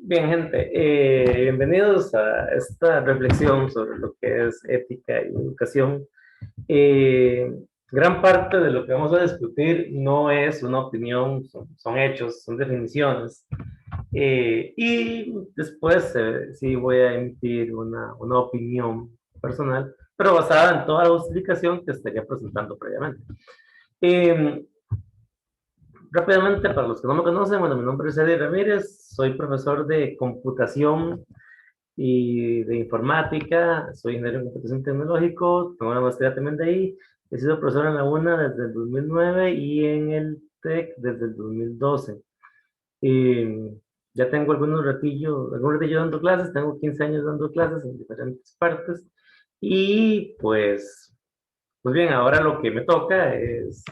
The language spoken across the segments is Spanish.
Bien, gente, bienvenidos a esta reflexión sobre lo que es ética y educación. Eh, Gran parte de lo que vamos a discutir no es una opinión, son hechos, son definiciones. Y después sí voy a emitir una opinión personal, pero basada en toda la justificación que estaría presentando previamente. Eh, Rápidamente, para los que no me conocen, bueno, mi nombre es Eddie Ramírez, soy profesor de computación y de informática, soy ingeniero en computación tecnológico, tengo una maestría también de ahí, he sido profesor en la UNA desde el 2009 y en el TEC desde el 2012. Y ya tengo algún ratillo dando clases, tengo 15 años dando clases en diferentes partes y pues bien, ahora lo que me toca es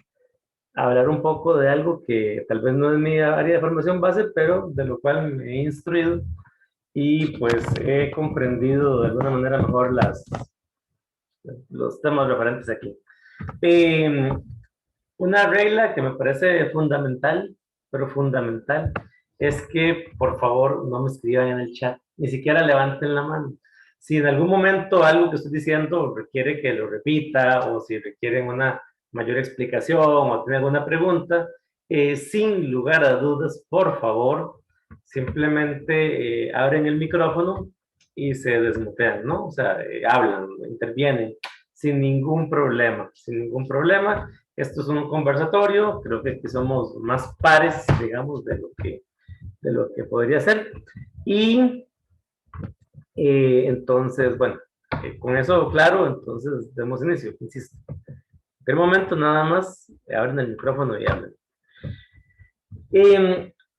hablar un poco de algo que tal vez no es mi área de formación base, pero de lo cual me he instruido y pues he comprendido de alguna manera mejor los temas referentes aquí. Eh, una regla que me parece fundamental, pero fundamental, es que por favor no me escriban en el chat, ni siquiera levanten la mano. Si en algún momento algo que estoy diciendo requiere que lo repita o si requieren una mayor explicación o tienen alguna pregunta, sin lugar a dudas, por favor, simplemente abren el micrófono y se desmutean, ¿no? O sea, hablan, intervienen sin ningún problema, sin ningún problema. Esto es un conversatorio, creo que aquí somos más pares, digamos, de lo que podría ser. Y entonces, bueno, con eso claro, entonces demos inicio, insisto. En el momento nada más, abren el micrófono y hablen.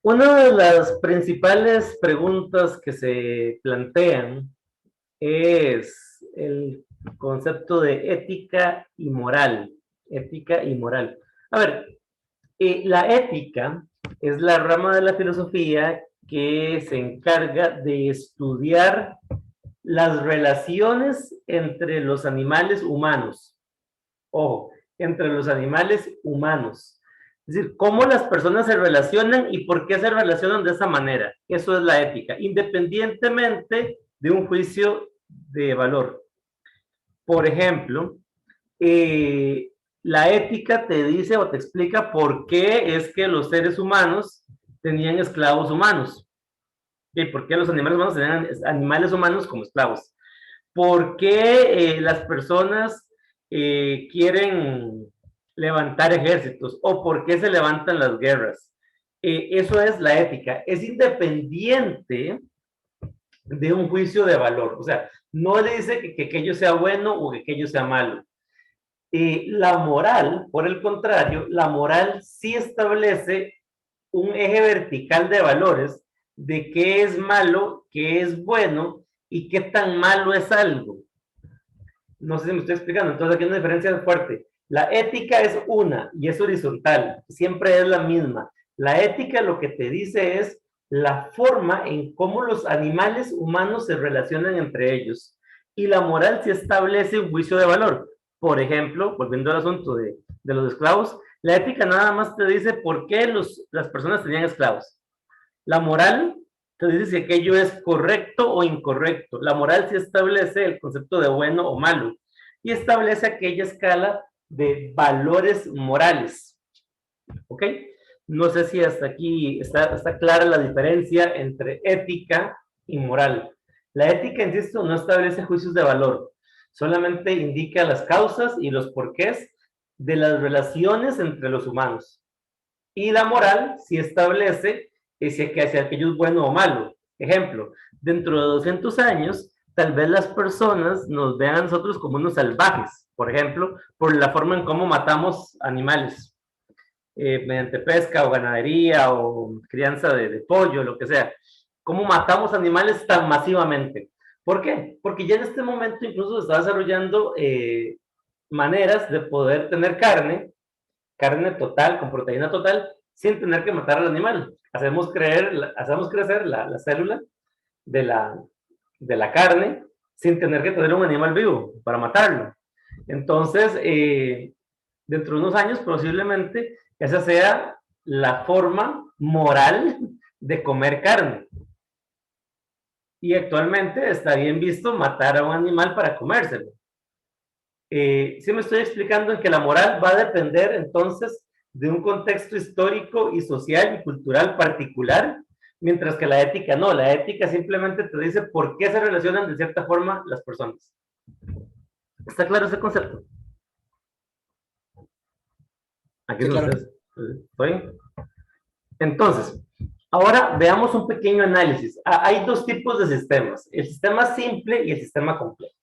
Una de las principales preguntas que se plantean es el concepto de ética y moral. Ética y moral. A ver, la ética es la rama de la filosofía que se encarga de estudiar las relaciones entre los animales humanos. Ojo, entre los animales humanos. Es decir, cómo las personas se relacionan y por qué se relacionan de esa manera. Eso es la ética, independientemente de un juicio de valor. Por ejemplo, la ética te dice o te explica por qué es que los seres humanos tenían esclavos humanos y por qué los animales humanos tenían animales humanos como esclavos. ¿Por qué las personas quieren levantar ejércitos o por qué se levantan las guerras? Eso es la ética. Es independiente de un juicio de valor. O sea, no le dice que aquello sea bueno o que aquello sea malo. La moral, por el contrario, la moral sí establece un eje vertical de valores de qué es malo, qué es bueno y qué tan malo es algo. No sé si me estoy explicando, entonces aquí hay una diferencia fuerte. La ética es una y es horizontal, siempre es la misma. La ética lo que te dice es la forma en cómo los animales humanos se relacionan entre ellos. Y la moral sí establece un juicio de valor. Por ejemplo, volviendo al asunto de los esclavos, la ética nada más te dice por qué las personas tenían esclavos. La moral te dice si aquello es correcto o incorrecto. La moral sí establece el concepto de bueno o malo y establece aquella escala de valores morales. ¿Ok? No sé si hasta aquí está clara la diferencia entre ética y moral. La ética, insisto, no establece juicios de valor, solamente indica las causas y los porqués de las relaciones entre los humanos. Y la moral sí establece si aquello es bueno o malo. Ejemplo, dentro de 200 años, tal vez las personas nos vean a nosotros como unos salvajes, por ejemplo, por la forma en cómo matamos animales, mediante pesca o ganadería o crianza de pollo, lo que sea. ¿Cómo matamos animales tan masivamente? ¿Por qué? Porque ya en este momento incluso se está desarrollando maneras de poder tener carne total, con proteína total, sin tener que matar al animal. Hacemos crecer la célula de la carne sin tener que tener un animal vivo para matarlo. Entonces, dentro de unos años, posiblemente, esa sea la forma moral de comer carne. y actualmente está bien visto matar a un animal para comérselo. Sí me estoy explicando en que la moral va a depender entonces de un contexto histórico y social y cultural particular, mientras que la ética no. La ética simplemente te dice por qué se relacionan de cierta forma las personas. ¿Está claro ese concepto? Aquí Sí, son claro. ustedes. ¿Estoy? Entonces, ahora veamos un pequeño análisis. Hay dos tipos de sistemas, el sistema simple y el sistema complejo.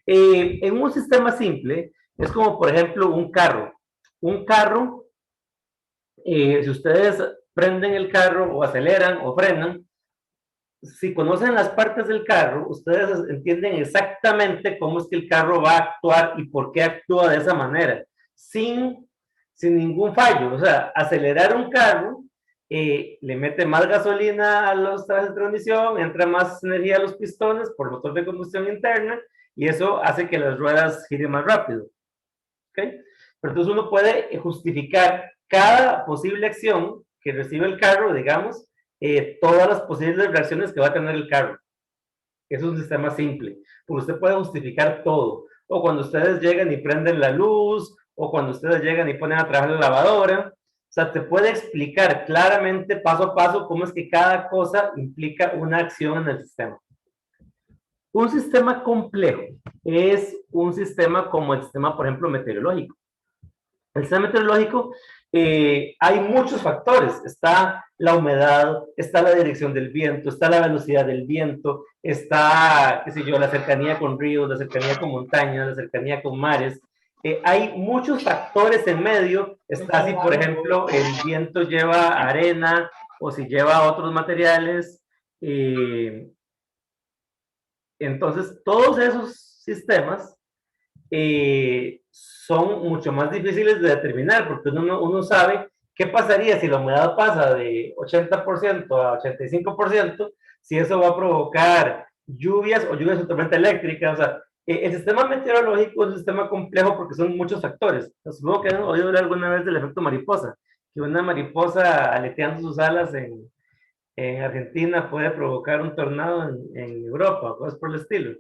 En un sistema simple es como, por ejemplo, un carro. Un carro, si ustedes prenden el carro o aceleran o frenan, si conocen las partes del carro, ustedes entienden exactamente cómo es que el carro va a actuar y por qué actúa de esa manera, sin ningún fallo. O sea, acelerar un carro le mete más gasolina a los trajes de transmisión, entra más energía a los pistones por motor de combustión interna y eso hace que las ruedas giren más rápido. ¿Okay? Pero entonces uno puede justificar cada posible acción que recibe el carro, digamos, todas las posibles reacciones que va a tener el carro. Es un sistema simple, porque usted puede justificar todo. O cuando ustedes llegan y prenden la luz, o cuando ustedes llegan y ponen a trabajar la lavadora. O sea, te puede explicar claramente, paso a paso, cómo es que cada cosa implica una acción en el sistema. Un sistema complejo es un sistema como el sistema, por ejemplo, meteorológico. El sistema meteorológico hay muchos factores. Está la humedad, está la dirección del viento, está la velocidad del viento, está, qué sé yo, la cercanía con ríos, la cercanía con montañas, la cercanía con mares. Hay muchos factores en medio. Está si, por ejemplo, el viento lleva arena o si lleva otros materiales. Entonces, todos esos sistemas son mucho más difíciles de determinar, porque uno sabe qué pasaría si la humedad pasa de 80% a 85%, si eso va a provocar lluvias o lluvias de tormenta eléctrica. O sea, el sistema meteorológico es un sistema complejo porque son muchos factores. Supongo que han oído hablar alguna vez del efecto mariposa, que una mariposa aleteando sus alas en Argentina puede provocar un tornado en Europa, cosas por el estilo.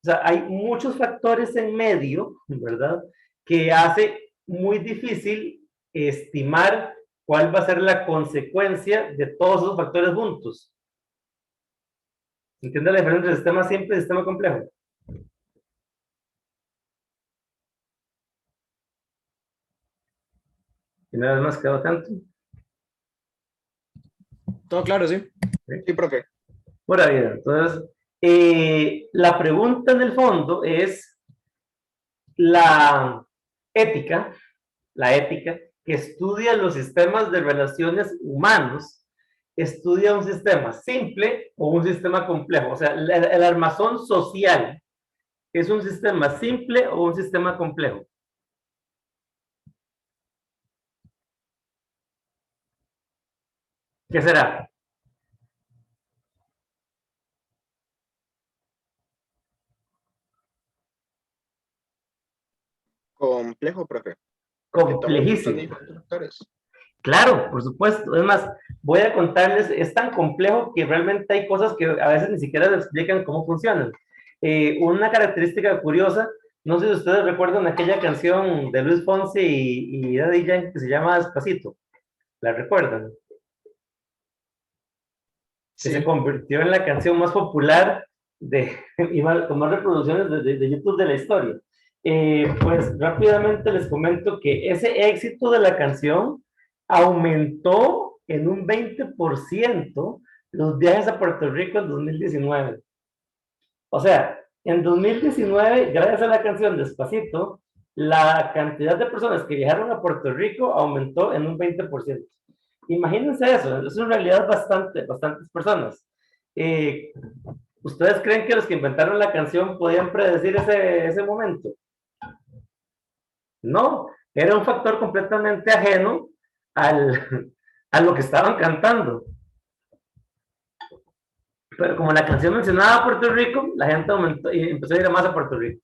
O sea, hay muchos factores en medio, ¿verdad? Que hace muy difícil estimar cuál va a ser la consecuencia de todos esos factores juntos. ¿Entiende la diferencia entre sistema simple y sistema complejo? Y una vez más quedó tanto. Todo claro, sí. ¿Sí? Sí, profe. Buena vida. Entonces, la pregunta en el fondo es la ética, la ética que estudia los sistemas de relaciones humanos, estudia un sistema simple o un sistema complejo. O sea, el armazón social es un sistema simple o un sistema complejo. ¿Qué será? Complejo, profe. Porque toma un montón de Complejísimo. diferentes factores. Claro, por supuesto. Es más, voy a contarles, es tan complejo que realmente hay cosas que a veces ni siquiera les explican cómo funcionan. Una característica curiosa, no sé si ustedes recuerdan aquella canción de Luis Fonsi y Daddy Yankee que se llama Despacito. ¿La recuerdan? Que se Sí. convirtió en la canción más popular y con más reproducciones de YouTube de la historia. Pues rápidamente les comento que ese éxito de la canción aumentó en un 20% los viajes a Puerto Rico en 2019. O sea, en 2019, gracias a la canción Despacito, la cantidad de personas que viajaron a Puerto Rico aumentó en un 20%. Imagínense eso, es en realidad bastantes personas. Eh, ¿Ustedes creen que los que inventaron la canción podían predecir ese momento? No, era un factor completamente ajeno al, a lo que estaban cantando. Pero como la canción mencionaba a Puerto Rico, la gente aumentó y empezó a ir más a Puerto Rico.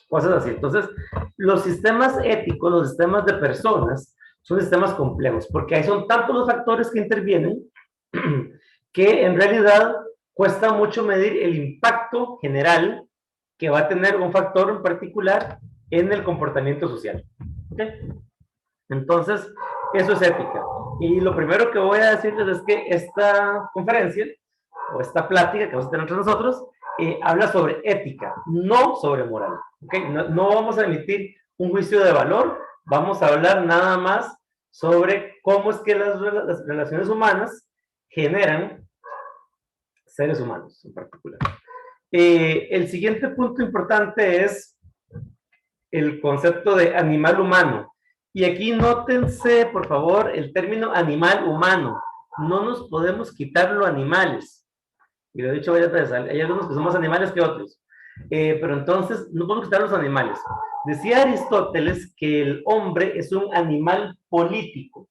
Cosas así. Entonces, los sistemas éticos, los sistemas de personas, son sistemas complejos, porque ahí son tantos los factores que intervienen que en realidad cuesta mucho medir el impacto general que va a tener un factor en particular en el comportamiento social. ¿Okay? Entonces, eso es ética. Y lo primero que voy a decirles es que esta conferencia, o esta plática que vamos a tener entre nosotros, habla sobre ética, no sobre moral. ¿Okay? No vamos a emitir un juicio de valor, vamos a hablar nada más sobre cómo es que las relaciones humanas generan seres humanos en particular. El siguiente punto importante es el concepto de animal humano. Y aquí nótense, por favor, el término animal humano. No nos podemos quitar los animales. Y lo he dicho varias veces, hay algunos que son más animales que otros. Pero entonces, no podemos quitar los animales. Decía Aristóteles que el hombre es un animal político.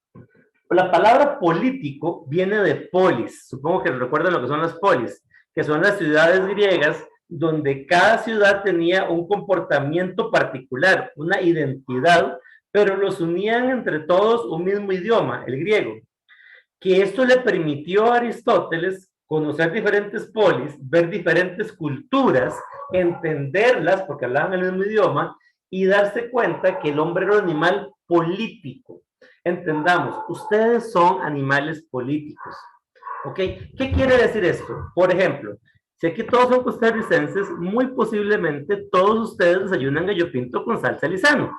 La palabra político viene de polis. Supongo que recuerdan lo que son las polis, que son las ciudades griegas donde cada ciudad tenía un comportamiento particular, una identidad, pero los unían entre todos un mismo idioma, el griego. Que esto le permitió a Aristóteles conocer diferentes polis, ver diferentes culturas, entenderlas porque hablaban el mismo idioma y darse cuenta que el hombre era un animal político. Entendamos, ustedes son animales políticos. ¿Ok? ¿Qué quiere decir esto? Por ejemplo, si aquí todos son costarricenses, muy posiblemente todos ustedes desayunan gallo pinto con salsa Lizano.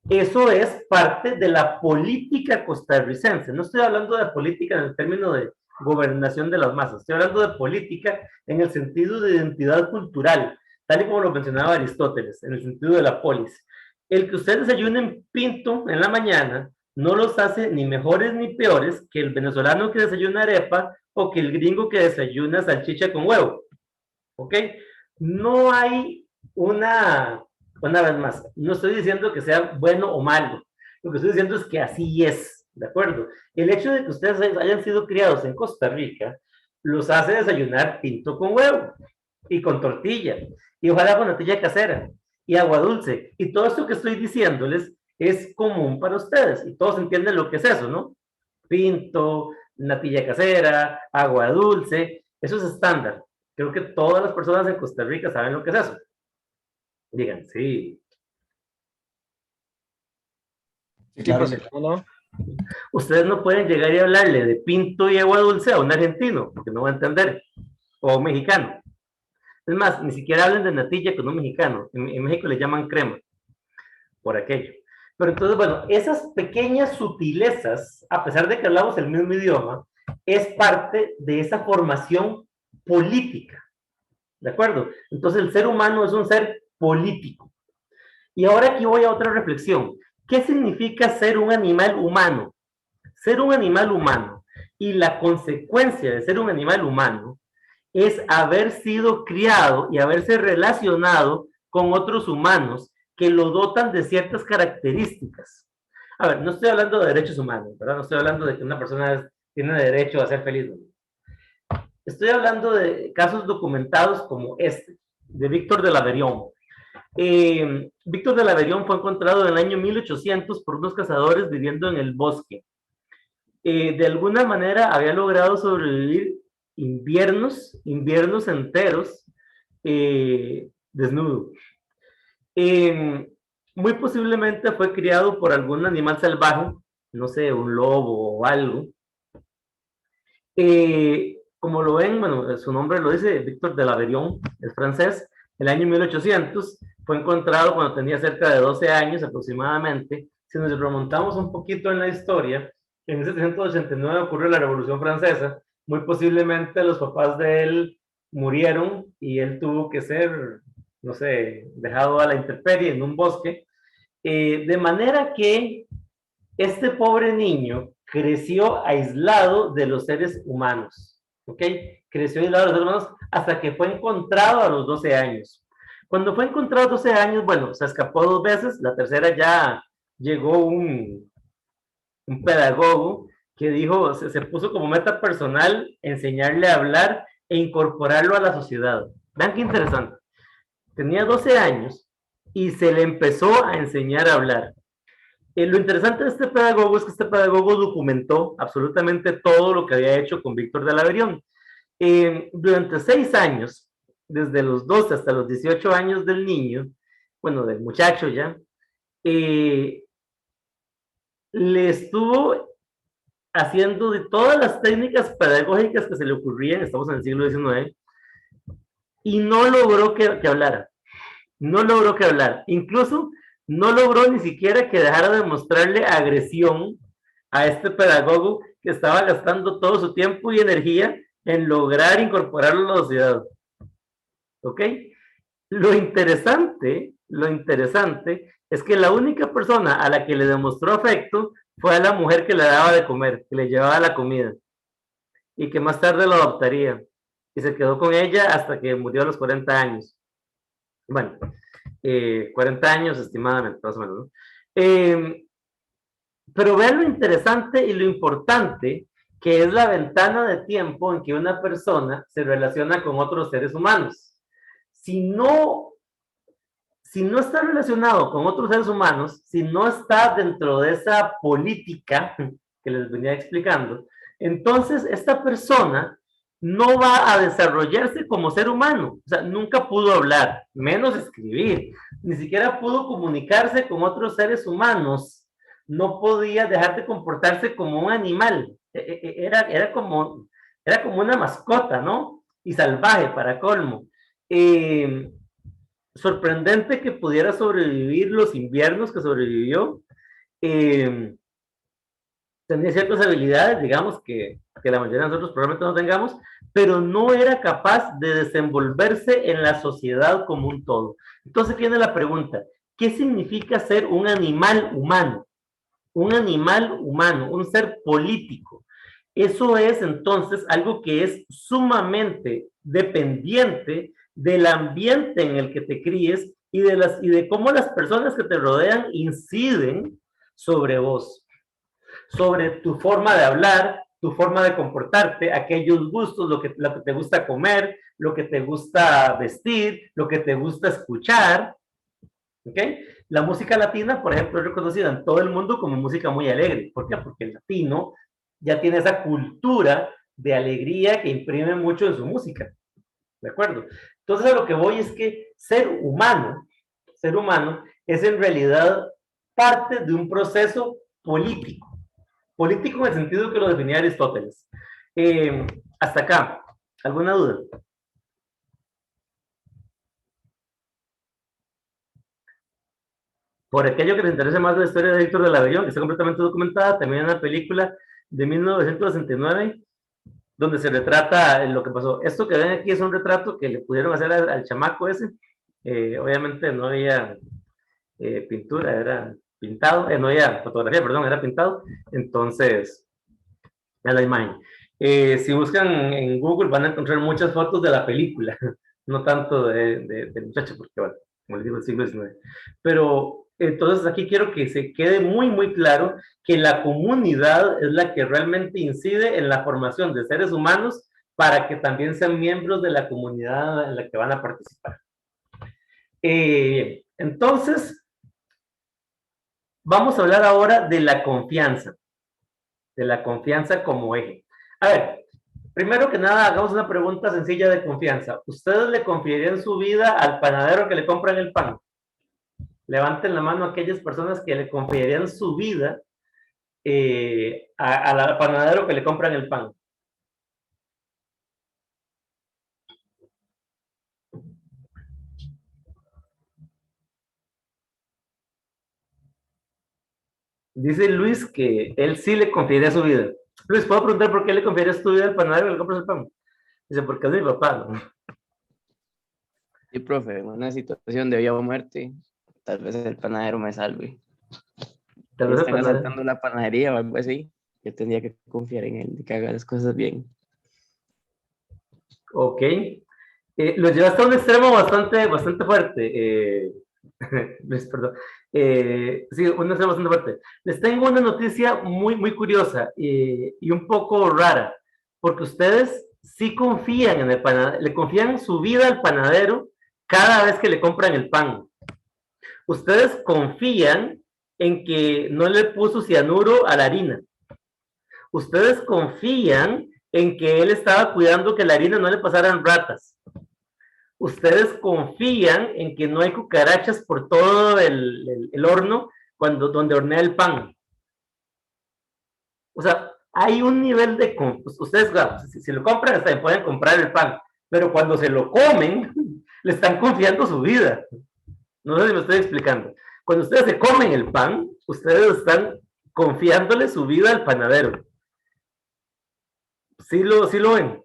Eso es parte de la política costarricense. No estoy hablando de política en el término de gobernación de las masas, estoy hablando de política en el sentido de identidad cultural, tal y como lo mencionaba Aristóteles, en el sentido de la polis. El que ustedes desayunen pinto en la mañana no los hace ni mejores ni peores que el venezolano que desayuna arepa o que el gringo que desayuna salchicha con huevo. ¿Ok? No hay una vez más, no estoy diciendo que sea bueno o malo, lo que estoy diciendo es que así es, ¿de acuerdo? El hecho de que ustedes hayan sido criados en Costa Rica los hace desayunar pinto con huevo y con tortilla, y ojalá con natilla casera, y agua dulce, y todo esto que estoy diciéndoles es común para ustedes, y todos entienden lo que es eso, ¿no? Pinto, natilla casera, agua dulce, eso es estándar. Creo que todas las personas en Costa Rica saben lo que es eso. Digan, sí. Claro, sí, ¿no? Ustedes no pueden llegar y hablarle de pinto y agua dulce a un argentino, porque no va a entender, o a un mexicano. Es más, ni siquiera hablen de natilla con un mexicano. En México le llaman crema, por aquello. Pero entonces, bueno, esas pequeñas sutilezas, a pesar de que hablamos el mismo idioma, es parte de esa formación política. ¿De acuerdo? Entonces el ser humano es un ser político. Y ahora aquí voy a otra reflexión. ¿Qué significa ser un animal humano? Ser un animal humano y la consecuencia de ser un animal humano es haber sido criado y haberse relacionado con otros humanos que lo dotan de ciertas características. A ver, no estoy hablando de derechos humanos, ¿verdad? No estoy hablando de que una persona tiene derecho a ser feliz. Estoy hablando de casos documentados como este, de Víctor de Laverión. Víctor de Laverión fue encontrado en el año 1800 por unos cazadores viviendo en el bosque. De alguna manera había logrado sobrevivir inviernos enteros desnudo. Muy posiblemente fue criado por algún animal salvaje, no sé, un lobo o algo. Como lo ven, bueno, su nombre lo dice, Víctor de Laverión, es francés, el año 1800, fue encontrado cuando tenía cerca de 12 años aproximadamente. Si nos remontamos un poquito en la historia, en 1789 ocurrió la Revolución Francesa, muy posiblemente los papás de él murieron y él tuvo que ser, no sé, dejado a la intemperie en un bosque, de manera que este pobre niño creció aislado de los seres humanos, ¿ok? Creció aislado de los seres humanos hasta que fue encontrado a los 12 años. Cuando fue encontrado a 12 años, bueno, se escapó 2 veces, la tercera ya llegó un pedagogo que dijo, se puso como meta personal enseñarle a hablar e incorporarlo a la sociedad. Vean qué interesante. Tenía 12 años y se le empezó a enseñar a hablar. Lo interesante de este pedagogo es que este pedagogo documentó absolutamente todo lo que había hecho con Víctor de la Averión. Durante 6 años, desde los 12 hasta los 18 años del niño, bueno, del muchacho ya, le estuvo haciendo de todas las técnicas pedagógicas que se le ocurrían, estamos en el siglo XIX, y no logró que hablara. No logró que hablar. Incluso no logró ni siquiera que dejara de mostrarle agresión a este pedagogo que estaba gastando todo su tiempo y energía en lograr incorporarlo a la sociedad. ¿Ok? Lo interesante es que la única persona a la que le demostró afecto fue a la mujer que le daba de comer, que le llevaba la comida y que más tarde lo adoptaría. Y se quedó con ella hasta que murió a los 40 años. Bueno, 40 años estimadamente, más o menos, ¿no? Pero vean lo interesante y lo importante que es la ventana de tiempo en que una persona se relaciona con otros seres humanos. Si no está relacionado con otros seres humanos, si no está dentro de esa política que les venía explicando, entonces esta persona no va a desarrollarse como ser humano. O sea, nunca pudo hablar, menos escribir, ni siquiera pudo comunicarse con otros seres humanos, no podía dejar de comportarse como un animal. Era como una mascota, ¿no? Y salvaje para colmo. Sorprendente que pudiera sobrevivir los inviernos que sobrevivió. Tenía ciertas habilidades, digamos, que la mayoría de nosotros probablemente no tengamos, pero no era capaz de desenvolverse en la sociedad como un todo. Entonces viene la pregunta, ¿qué significa ser un animal humano? Un animal humano, un ser político. Eso es entonces algo que es sumamente dependiente del ambiente en el que te críes y de cómo las personas que te rodean inciden sobre vos, sobre tu forma de hablar, tu forma de comportarte, aquellos gustos, lo que te gusta comer, lo que te gusta vestir, lo que te gusta escuchar. ¿Ok? La música latina, por ejemplo, es reconocida en todo el mundo como música muy alegre. ¿Por qué? Porque el latino ya tiene esa cultura de alegría que imprime mucho en su música. ¿De acuerdo? Entonces a lo que voy es que ser humano es en realidad parte de un proceso político. Político en el sentido que lo definía Aristóteles. Hasta acá, ¿alguna duda? Por aquello que les interese más la historia de Víctor de la Avellón, que está completamente documentada, también hay una película de 1969 donde se retrata lo que pasó. Esto que ven aquí es un retrato que le pudieron hacer al chamaco ese. Obviamente no había pintura, era pintado, no había fotografía, perdón, era pintado. Entonces, es la imagen. Si buscan en Google van a encontrar muchas fotos de la película, no tanto del muchacho, porque bueno, como les digo, el siglo XIX. Pero entonces aquí quiero que se quede muy, muy claro que la comunidad es la que realmente incide en la formación de seres humanos para que también sean miembros de la comunidad en la que van a participar. Entonces, vamos a hablar ahora de la confianza como eje. A ver, primero que nada, hagamos una pregunta sencilla de confianza. ¿Ustedes le confiarían su vida al panadero que le compran el pan? Levanten la mano a aquellas personas que le confiarían su vida al panadero que le compran el pan. Dice Luis que él sí le confiaría su vida. Luis, ¿puedo preguntar por qué le confiarías tu vida al panadero que le compras el pan? Dice, porque es mi papá, ¿no? Sí, profe, en una situación de vida o muerte, tal vez el panadero me salve. Tal vez Están asaltando la panadería o algo así, yo tendría que confiar en él, de que haga las cosas bien. Ok. Lo llevaste a un extremo bastante fuerte. Luis, perdón. Sí, un extremo bastante fuerte. Les tengo una noticia muy, muy curiosa y un poco rara, porque ustedes sí confían en el panadero, le confían su vida al panadero cada vez que le compran el pan. Ustedes confían en que no le puso cianuro a la harina. Ustedes confían en que él estaba cuidando que la harina no le pasaran ratas. Ustedes confían en que no hay cucarachas por todo el horno donde hornea el pan. O sea, hay un nivel de... Ustedes, claro, si lo compran, hasta pueden comprar el pan, pero cuando se lo comen, le están confiando su vida. No sé si me estoy explicando. Cuando ustedes se comen el pan, ustedes están confiándole su vida al panadero. Sí lo ven.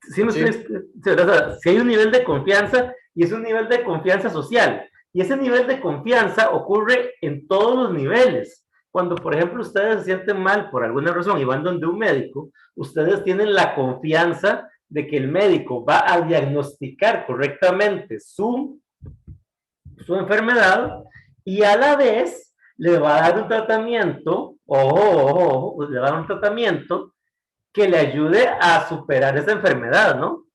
Sí, me estoy, si hay un nivel de confianza y es un nivel de confianza social. Y ese nivel de confianza ocurre en todos los niveles. Cuando, por ejemplo, ustedes se sienten mal por alguna razón y van donde un médico, ustedes tienen la confianza de que el médico va a diagnosticar correctamente su enfermedad y a la vez le va a dar un tratamiento, le va a dar un tratamiento que le ayude a superar esa enfermedad, ¿no?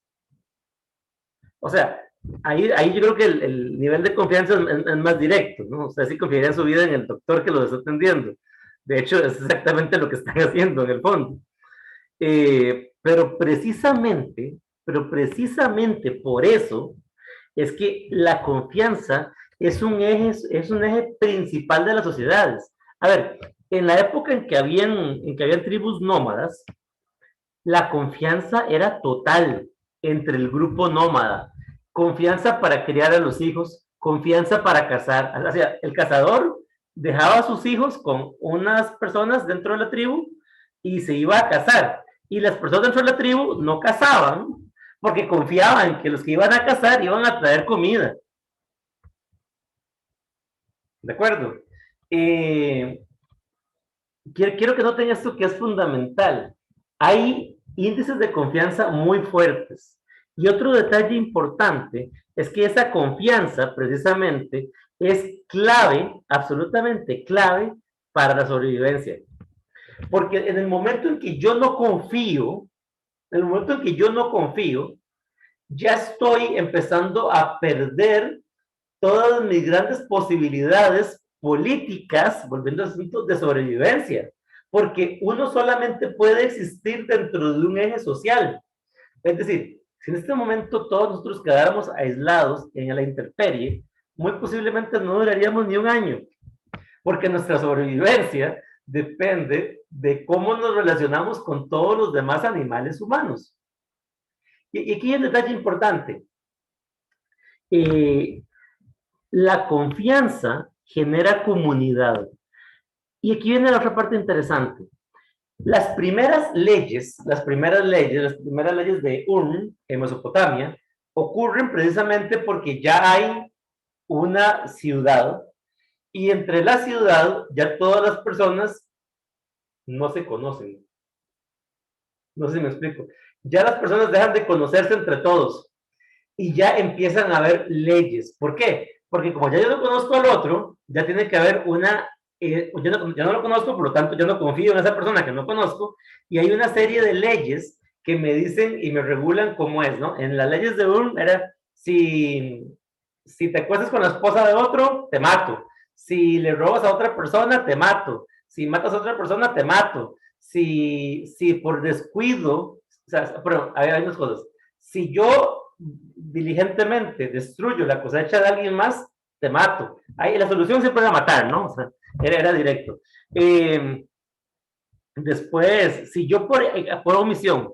O sea, ahí yo creo que el nivel de confianza es más directo, ¿no? Usted sí confiaría en su vida en el doctor que lo está atendiendo. De hecho, es exactamente lo que están haciendo en el fondo. Pero precisamente por eso es que la confianza es un eje principal de las sociedades. A ver, en la época en que habían tribus nómadas, la confianza era total entre el grupo nómada. Confianza para criar a los hijos, confianza para cazar. O sea, el cazador dejaba a sus hijos con unas personas dentro de la tribu y se iba a cazar. Y las personas dentro de la tribu no cazaban porque confiaban que los que iban a cazar iban a traer comida. ¿De acuerdo? Quiero que noten esto que es fundamental. Hay índices de confianza muy fuertes. Y otro detalle importante es que esa confianza precisamente es clave, absolutamente clave para la sobrevivencia. Porque en el momento en que yo no confío, ya estoy empezando a perder todas mis grandes posibilidades políticas, volviendo a asuntos de sobrevivencia, porque uno solamente puede existir dentro de un eje social. Es decir, si en este momento todos nosotros quedáramos aislados en la intemperie, muy posiblemente no duraríamos ni un año, porque nuestra sobrevivencia depende de cómo nos relacionamos con todos los demás animales humanos. Y aquí hay un detalle importante. La confianza genera comunidad. Y aquí viene la otra parte interesante. Las primeras leyes de Ur, en Mesopotamia, ocurren precisamente porque ya hay una ciudad y entre la ciudad ya todas las personas no se conocen. No sé si me explico. Ya las personas dejan de conocerse entre todos y ya empiezan a haber leyes. ¿Por qué? Porque como ya yo no conozco al otro, ya tiene que haber yo no lo conozco, por lo tanto yo no confío en esa persona que no conozco, y hay una serie de leyes que me dicen y me regulan cómo es, ¿no? En las leyes de Ulm era, si te acuestas con la esposa de otro, te mato. Si le robas a otra persona, te mato. Si matas a otra persona, te mato. Si por descuido, o sea, pero hay unas cosas. Si yo diligentemente destruyo la cosecha de alguien más, te mato. Ahí la solución siempre era matar, ¿no? O sea, era directo. Después, si yo por omisión,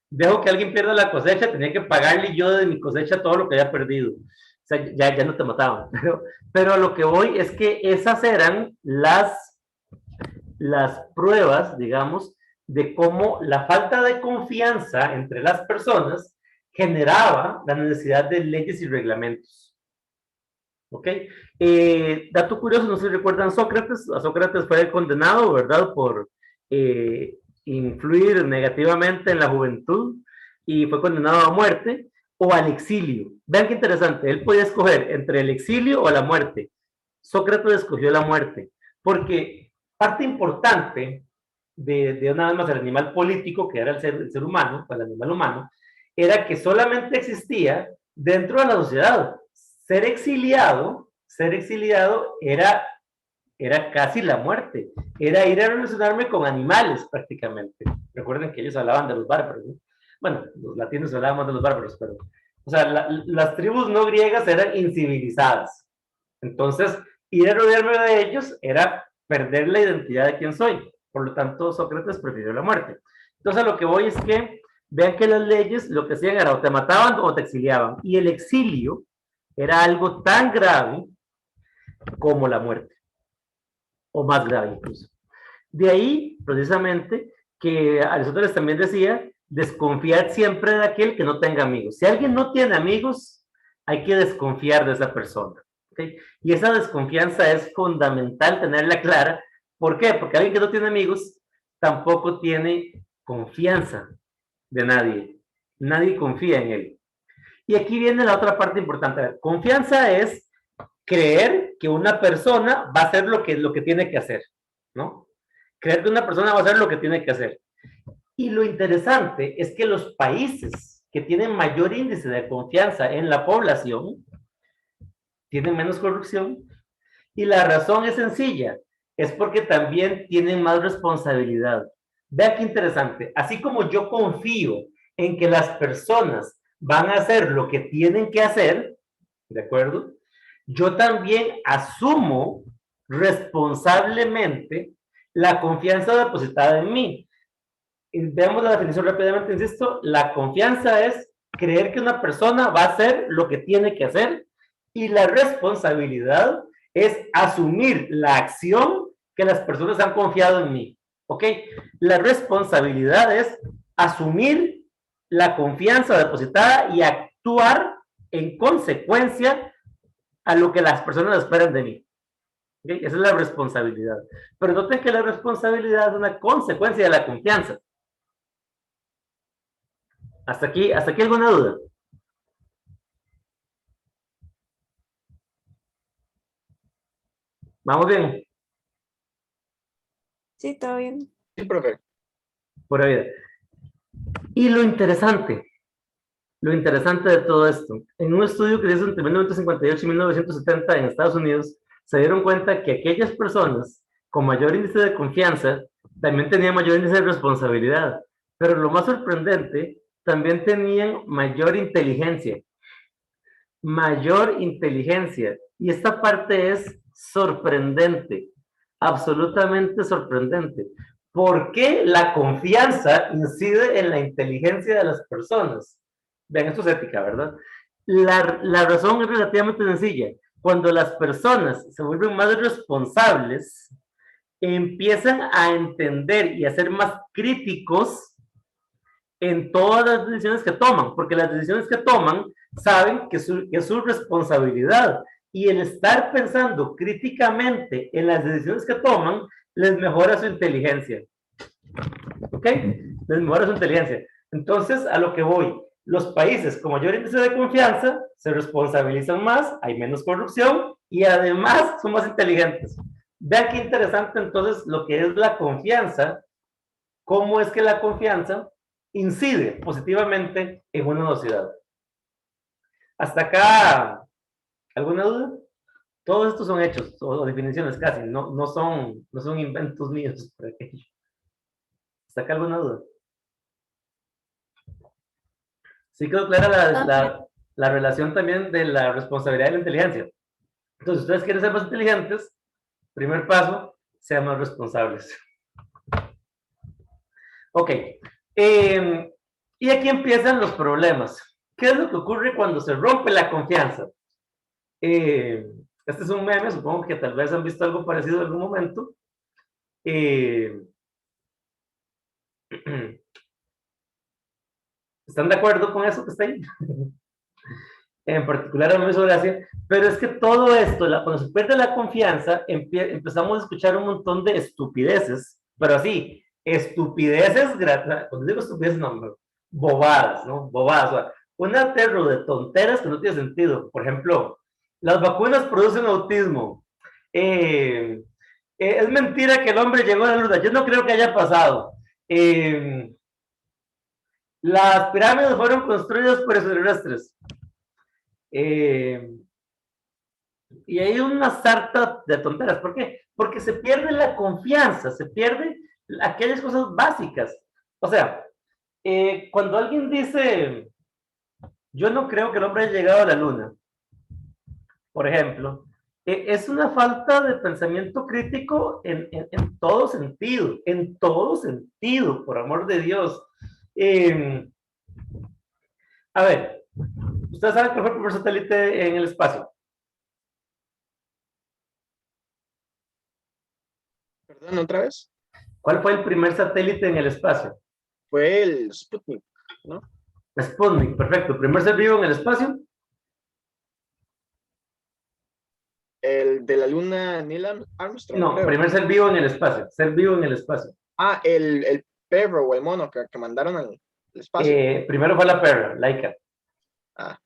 dejo que alguien pierda la cosecha, tenía que pagarle yo de mi cosecha todo lo que había perdido. O sea, ya no te mataban. Pero a lo que voy es que esas eran las pruebas, digamos, de cómo la falta de confianza entre las personas generaba la necesidad de leyes y reglamentos. ¿Ok? Dato curioso, no sé si recuerdan Sócrates. A Sócrates fue condenado, ¿verdad? Por influir negativamente en la juventud y fue condenado a muerte o al exilio. Vean qué interesante, él podía escoger entre el exilio o la muerte. Sócrates escogió la muerte, porque parte importante de nada más el animal político, que era el ser humano, el animal humano, era que solamente existía dentro de la sociedad. ser exiliado era casi la muerte, era ir a relacionarme con animales prácticamente. Recuerden que ellos hablaban de los bárbaros, ¿no? Bueno, los latinos hablaban más de los bárbaros, pero, o sea, las tribus no griegas eran incivilizadas. Entonces, ir a rodearme de ellos era perder la identidad de quién soy. Por lo tanto, Sócrates prefirió la muerte. Entonces, a lo que voy es que vean que las leyes lo que hacían era o te mataban o te exiliaban. Y el exilio era algo tan grave como la muerte, o más grave incluso. De ahí, precisamente, que Aristóteles también decía, desconfiar siempre de aquel que no tenga amigos. Si alguien no tiene amigos, hay que desconfiar de esa persona. ¿Okay? Y esa desconfianza es fundamental tenerla clara. ¿Por qué? Porque alguien que no tiene amigos tampoco tiene confianza de nadie. Nadie confía en él. Y aquí viene la otra parte importante. Confianza es creer que una persona va a hacer lo que tiene que hacer, ¿no? Creer que una persona va a hacer lo que tiene que hacer. Y lo interesante es que los países que tienen mayor índice de confianza en la población tienen menos corrupción. Y la razón es sencilla, es porque también tienen más responsabilidad. Vea qué interesante. Así como yo confío en que las personas van a hacer lo que tienen que hacer, ¿de acuerdo? Yo también asumo responsablemente la confianza depositada en mí. Veamos la definición rápidamente, insisto, la confianza es creer que una persona va a hacer lo que tiene que hacer y la responsabilidad es asumir la acción que las personas han confiado en mí. ¿Ok? La responsabilidad es asumir la confianza depositada y actuar en consecuencia a lo que las personas esperan de mí. ¿Okay? Esa es la responsabilidad. Pero noten que la responsabilidad es una consecuencia de la confianza. ¿Hasta aquí alguna duda? ¿Vamos bien? Sí, todo bien. Sí, profe. Por ahí. Y lo interesante de todo esto, en un estudio que se hizo entre 1958 y 1970 en Estados Unidos, se dieron cuenta que aquellas personas con mayor índice de confianza también tenían mayor índice de responsabilidad, pero lo más sorprendente, también tenían mayor inteligencia. Mayor inteligencia. Y esta parte es sorprendente, absolutamente sorprendente. ¿Por qué la confianza incide en la inteligencia de las personas? Vean, esto es ética, ¿verdad? La razón es relativamente sencilla. Cuando las personas se vuelven más responsables, empiezan a entender y a ser más críticos en todas las decisiones que toman, porque las decisiones que toman saben que es su responsabilidad y el estar pensando críticamente en las decisiones que toman les mejora su inteligencia. ¿Ok? Les mejora su inteligencia. Entonces, a lo que voy, los países con mayor índice de confianza se responsabilizan más, hay menos corrupción y además son más inteligentes. Vean qué interesante entonces lo que es la confianza, cómo es que la confianza incide positivamente en una sociedad. Hasta acá, ¿alguna duda? Todos estos son hechos o definiciones casi, no son inventos míos por aquello. ¿Hasta acá alguna duda? Sí quedó clara la relación también de la responsabilidad y la inteligencia. Entonces, si ustedes quieren ser más inteligentes, primer paso, sean más responsables. Ok. Y aquí empiezan los problemas. ¿Qué es lo que ocurre cuando se rompe la confianza? Este es un meme, supongo que tal vez han visto algo parecido en algún momento. ¿Están de acuerdo con eso que está ahí? En particular a mí me hizo gracia, pero es que todo esto, cuando se pierde la confianza, empezamos a escuchar un montón de estupideces, pero así, estupideces, cuando digo estupideces, no, bobadas, ¿no? Bobadas, o sea, un aterro de tonteras que no tiene sentido. Por ejemplo, las vacunas producen autismo. Es mentira que el hombre llegó a la luna. Yo no creo que haya pasado. Las pirámides fueron construidas por extraterrestres. Y hay una sarta de tonteras. ¿Por qué? Porque se pierde la confianza, se pierden aquellas cosas básicas. O sea, cuando alguien dice, yo no creo que el hombre haya llegado a la luna, por ejemplo, es una falta de pensamiento crítico en todo sentido, por amor de Dios. Eh, a ver, ¿ustedes saben cuál fue el primer satélite en el espacio? Perdón, otra vez. ¿Cuál fue el primer satélite en el espacio? Fue el Sputnik, ¿no? Sputnik, perfecto. ¿Primer ser vivo en el espacio? El de la luna, Neil Armstrong. No, Creo. primer ser vivo en el espacio. Ser vivo en el espacio. Ah, el perro o el mono que mandaron al espacio. Primero fue la perra, Laika. Ah,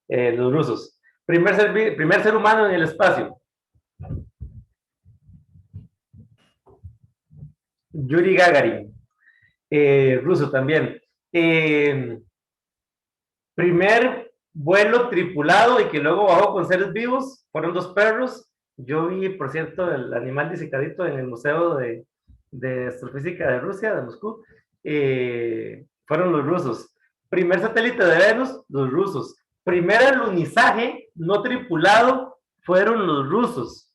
Los rusos. Primer ser humano en el espacio. Yuri Gagarin. Ruso también. Primer vuelo tripulado y que luego bajó con seres vivos, fueron dos perros. Yo vi, por cierto, el animal disecadito en el Museo de Astrofísica de Rusia, de Moscú. Fueron los rusos. Primer satélite de Venus, los rusos. Primer alunizaje no tripulado, fueron los rusos.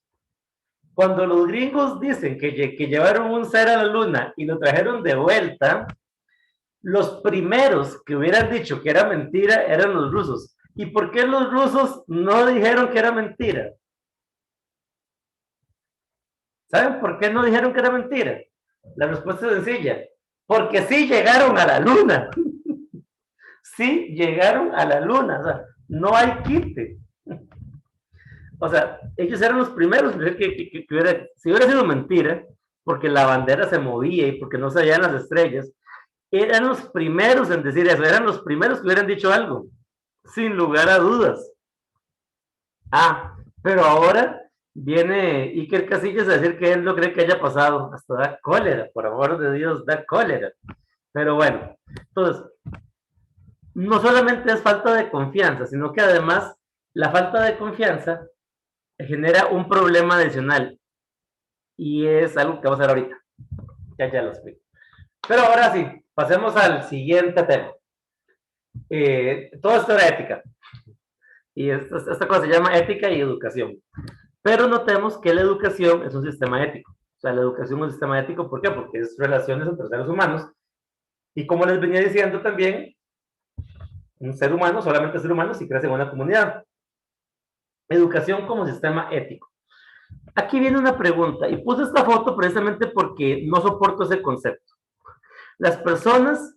Cuando los gringos dicen que llevaron un ser a la luna y lo trajeron de vuelta, los primeros que hubieran dicho que era mentira eran los rusos. ¿Y por qué los rusos no dijeron que era mentira? ¿Saben por qué no dijeron que era mentira? La respuesta es sencilla. Porque sí llegaron a la luna. Sí llegaron a la luna. O sea, no hay quite. O sea, ellos eran los primeros que si hubiera sido mentira, porque la bandera se movía y porque no se veían las estrellas, eran los primeros en decir eso, eran los primeros que hubieran dicho algo, sin lugar a dudas. Ah, pero ahora viene Iker Casillas a decir que él no cree que haya pasado, hasta da cólera, por amor de Dios, da cólera. Pero bueno, entonces, no solamente es falta de confianza, sino que además la falta de confianza genera un problema adicional y es algo que vamos a ver ahorita. Ya lo explico. Pero ahora sí, pasemos al siguiente tema. Todo esto era ética. Y esta cosa se llama ética y educación. Pero notemos que la educación es un sistema ético. O sea, la educación es un sistema ético, ¿por qué? Porque es relaciones entre seres humanos. Y como les venía diciendo también, un ser humano, solamente ser humano, si crece en una comunidad. Educación como sistema ético. Aquí viene una pregunta, y puse esta foto precisamente porque no soporto ese concepto. Las personas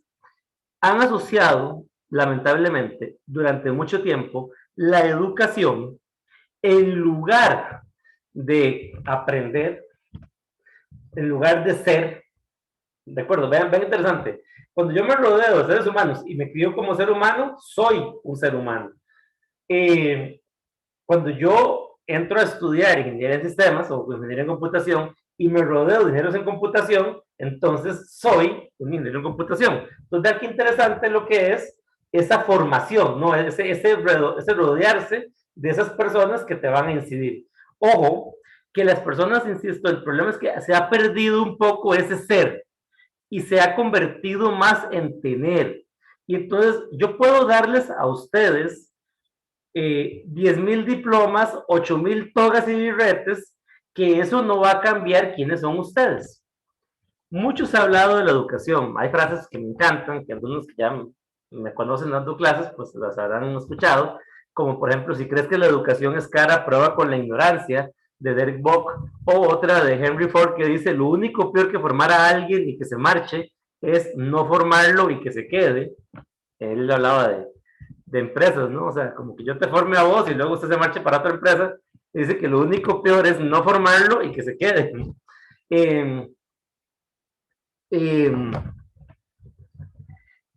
han asociado, lamentablemente, durante mucho tiempo, la educación, en lugar de aprender, en lugar de ser, ¿de acuerdo? Vean interesante. Cuando yo me rodeo de seres humanos y me crío como ser humano, soy un ser humano. Cuando yo entro a estudiar ingeniería en sistemas o ingeniería en computación y me rodeo de ingenieros en computación, entonces soy un ingeniero en computación. Entonces, vean qué interesante lo que es esa formación, ¿no? Ese rodearse de esas personas que te van a incidir. Ojo, que las personas, insisto, el problema es que se ha perdido un poco ese ser y se ha convertido más en tener. Y entonces yo puedo darles a ustedes 10,000 diplomas, 8,000 togas y birretes, que eso no va a cambiar quiénes son ustedes. Mucho se ha hablado de la educación. Hay frases que me encantan, que algunos que ya me conocen dando clases, pues las habrán escuchado, como por ejemplo, si crees que la educación es cara, prueba con la ignorancia, de Derek Bock, o otra de Henry Ford que dice, lo único peor que formar a alguien y que se marche es no formarlo y que se quede. Él hablaba de empresas, ¿no? O sea, como que yo te forme a vos y luego usted se marche para otra empresa, dice que lo único peor es no formarlo y que se quede.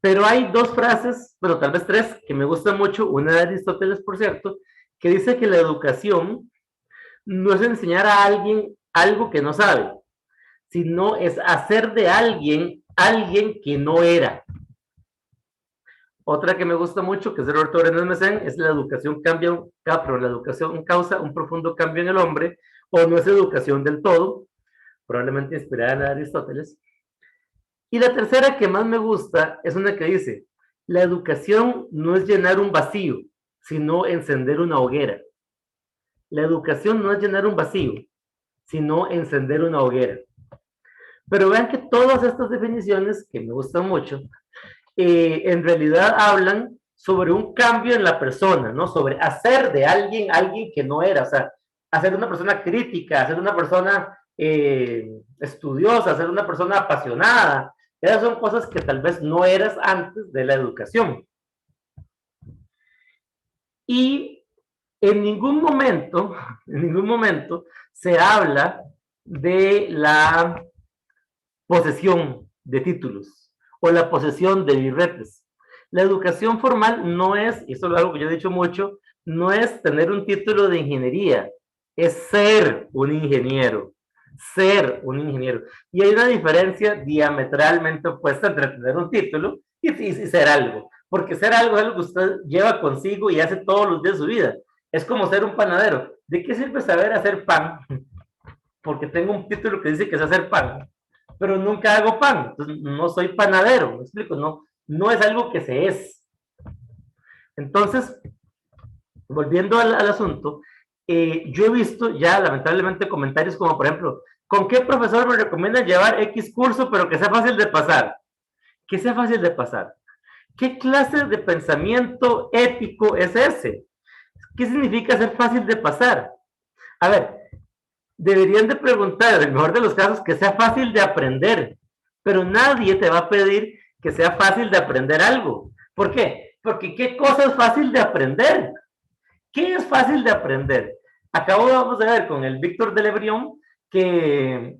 Pero hay dos frases, pero tal vez tres, que me gustan mucho. Una de Aristóteles, por cierto, que dice que la educación no es enseñar a alguien algo que no sabe, sino es hacer de alguien alguien que no era. Otra que me gusta mucho, que es de Roberto Brenes Mesén, es la educación la educación causa un profundo cambio en el hombre, o no es educación del todo, probablemente inspirada en Aristóteles. Y la tercera que más me gusta es una que dice, la educación no es llenar un vacío, sino encender una hoguera. La educación no es llenar un vacío, sino encender una hoguera. Pero vean que todas estas definiciones, que me gustan mucho, en realidad hablan sobre un cambio en la persona, ¿no? Sobre hacer de alguien que no era, o sea, hacer una persona crítica, hacer una persona estudiosa, hacer una persona apasionada. Esas son cosas que tal vez no eras antes de la educación. Y en ningún momento se habla de la posesión de títulos o la posesión de birretes. La educación formal no es, y eso es algo que yo he dicho mucho, no es tener un título de ingeniería, es ser un ingeniero. Ser un ingeniero. Y hay una diferencia diametralmente opuesta entre tener un título y ser algo. Porque ser algo es algo que usted lleva consigo y hace todos los días de su vida. Es como ser un panadero. ¿De qué sirve saber hacer pan? Porque tengo un título que dice que sé hacer pan, pero nunca hago pan. Entonces, no soy panadero, ¿me explico? No es algo que se es. Entonces, volviendo al asunto, yo he visto ya lamentablemente comentarios como, por ejemplo, ¿con qué profesor me recomiendan llevar X curso, pero que sea fácil de pasar? Que sea fácil de pasar. ¿Qué clase de pensamiento ético es ese? ¿Qué significa ser fácil de pasar? A ver, deberían de preguntar, en el mejor de los casos, que sea fácil de aprender, pero nadie te va a pedir que sea fácil de aprender algo. ¿Por qué? Porque ¿qué cosa es fácil de aprender? ¿Qué es fácil de aprender? Vamos a ver con el Víctor de Lebrión que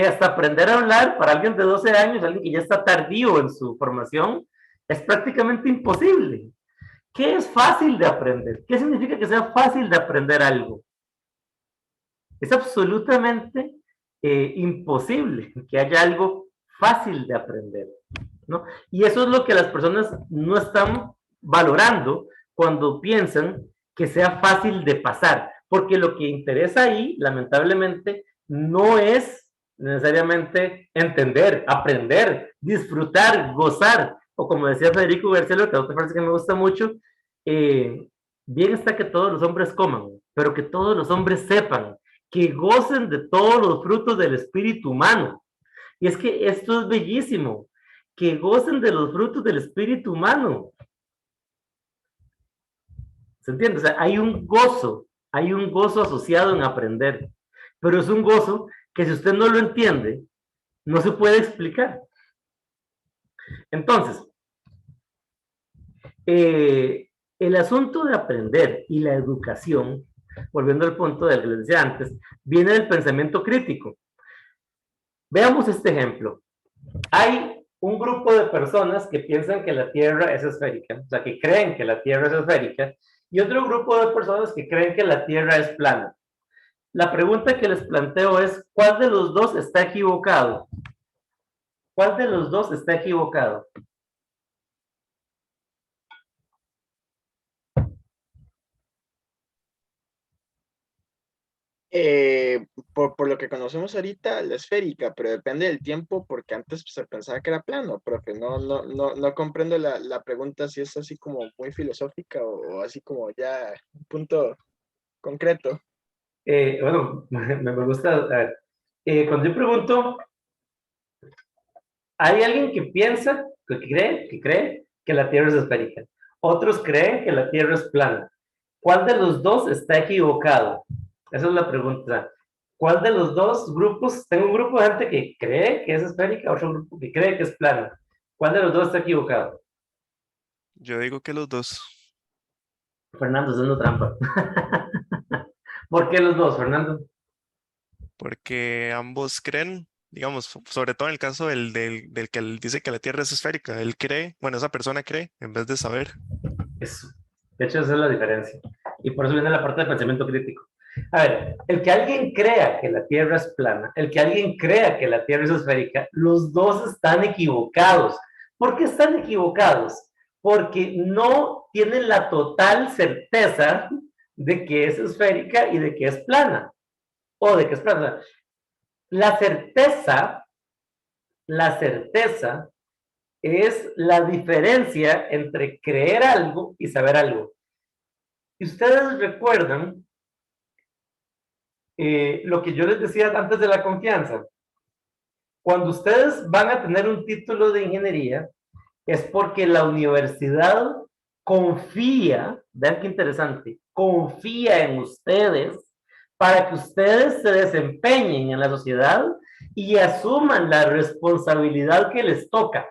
hasta aprender a hablar para alguien de 12 años, alguien que ya está tardío en su formación, es prácticamente imposible. ¿Qué es fácil de aprender? ¿Qué significa que sea fácil de aprender algo? Es absolutamente imposible que haya algo fácil de aprender, ¿no? Y eso es lo que las personas no están valorando cuando piensan que sea fácil de pasar, porque lo que interesa ahí, lamentablemente, no es necesariamente entender, aprender, disfrutar, gozar, o como decía Federico García Lorca, otra frase que me gusta mucho, bien está que todos los hombres coman, pero que todos los hombres sepan, que gocen de todos los frutos del espíritu humano. Y es que esto es bellísimo, que gocen de los frutos del espíritu humano. ¿Se entiende? O sea, hay un gozo asociado en aprender, pero es un gozo que si usted no lo entiende, no se puede explicar. Entonces, el asunto de aprender y la educación, volviendo al punto del que les decía antes, viene del pensamiento crítico. Veamos este ejemplo. Hay un grupo de personas que piensan que la Tierra es esférica, o sea, que creen que la Tierra es esférica, y otro grupo de personas que creen que la Tierra es plana. La pregunta que les planteo es, ¿cuál de los dos está equivocado? ¿Cuál de los dos está equivocado? Por lo que conocemos ahorita, la esférica, pero depende del tiempo, porque antes se pensaba que era plano, profe. No comprendo la pregunta si es así como muy filosófica o así como ya un punto concreto. Bueno, me gusta. Cuando yo pregunto, hay alguien que piensa, que cree que la Tierra es esférica. Otros creen que la Tierra es plana. ¿Cuál de los dos está equivocado? Esa es la pregunta. ¿Cuál de los dos grupos? Tengo un grupo de gente que cree que es esférica, otro grupo que cree que es plana. ¿Cuál de los dos está equivocado? Yo digo que los dos. Fernando, haciendo trampa. ¿Por qué los dos, Fernando? Porque ambos creen, digamos, sobre todo en el caso del que él dice que la Tierra es esférica, él cree, bueno, esa persona cree en vez de saber. Eso. De hecho, esa es la diferencia. Y por eso viene la parte del pensamiento crítico. A ver, el que alguien crea que la Tierra es plana, el que alguien crea que la Tierra es esférica, los dos están equivocados. ¿Por qué están equivocados? porque no tienen la total certeza de que es esférica y de que es plana, o de que es plana. La certeza es la diferencia entre creer algo y saber algo. Y ustedes recuerdan lo que yo les decía antes de la confianza. Cuando ustedes van a tener un título de ingeniería, es porque la universidad confía, vean qué interesante, confía en ustedes para que ustedes se desempeñen en la sociedad y asuman la responsabilidad que les toca.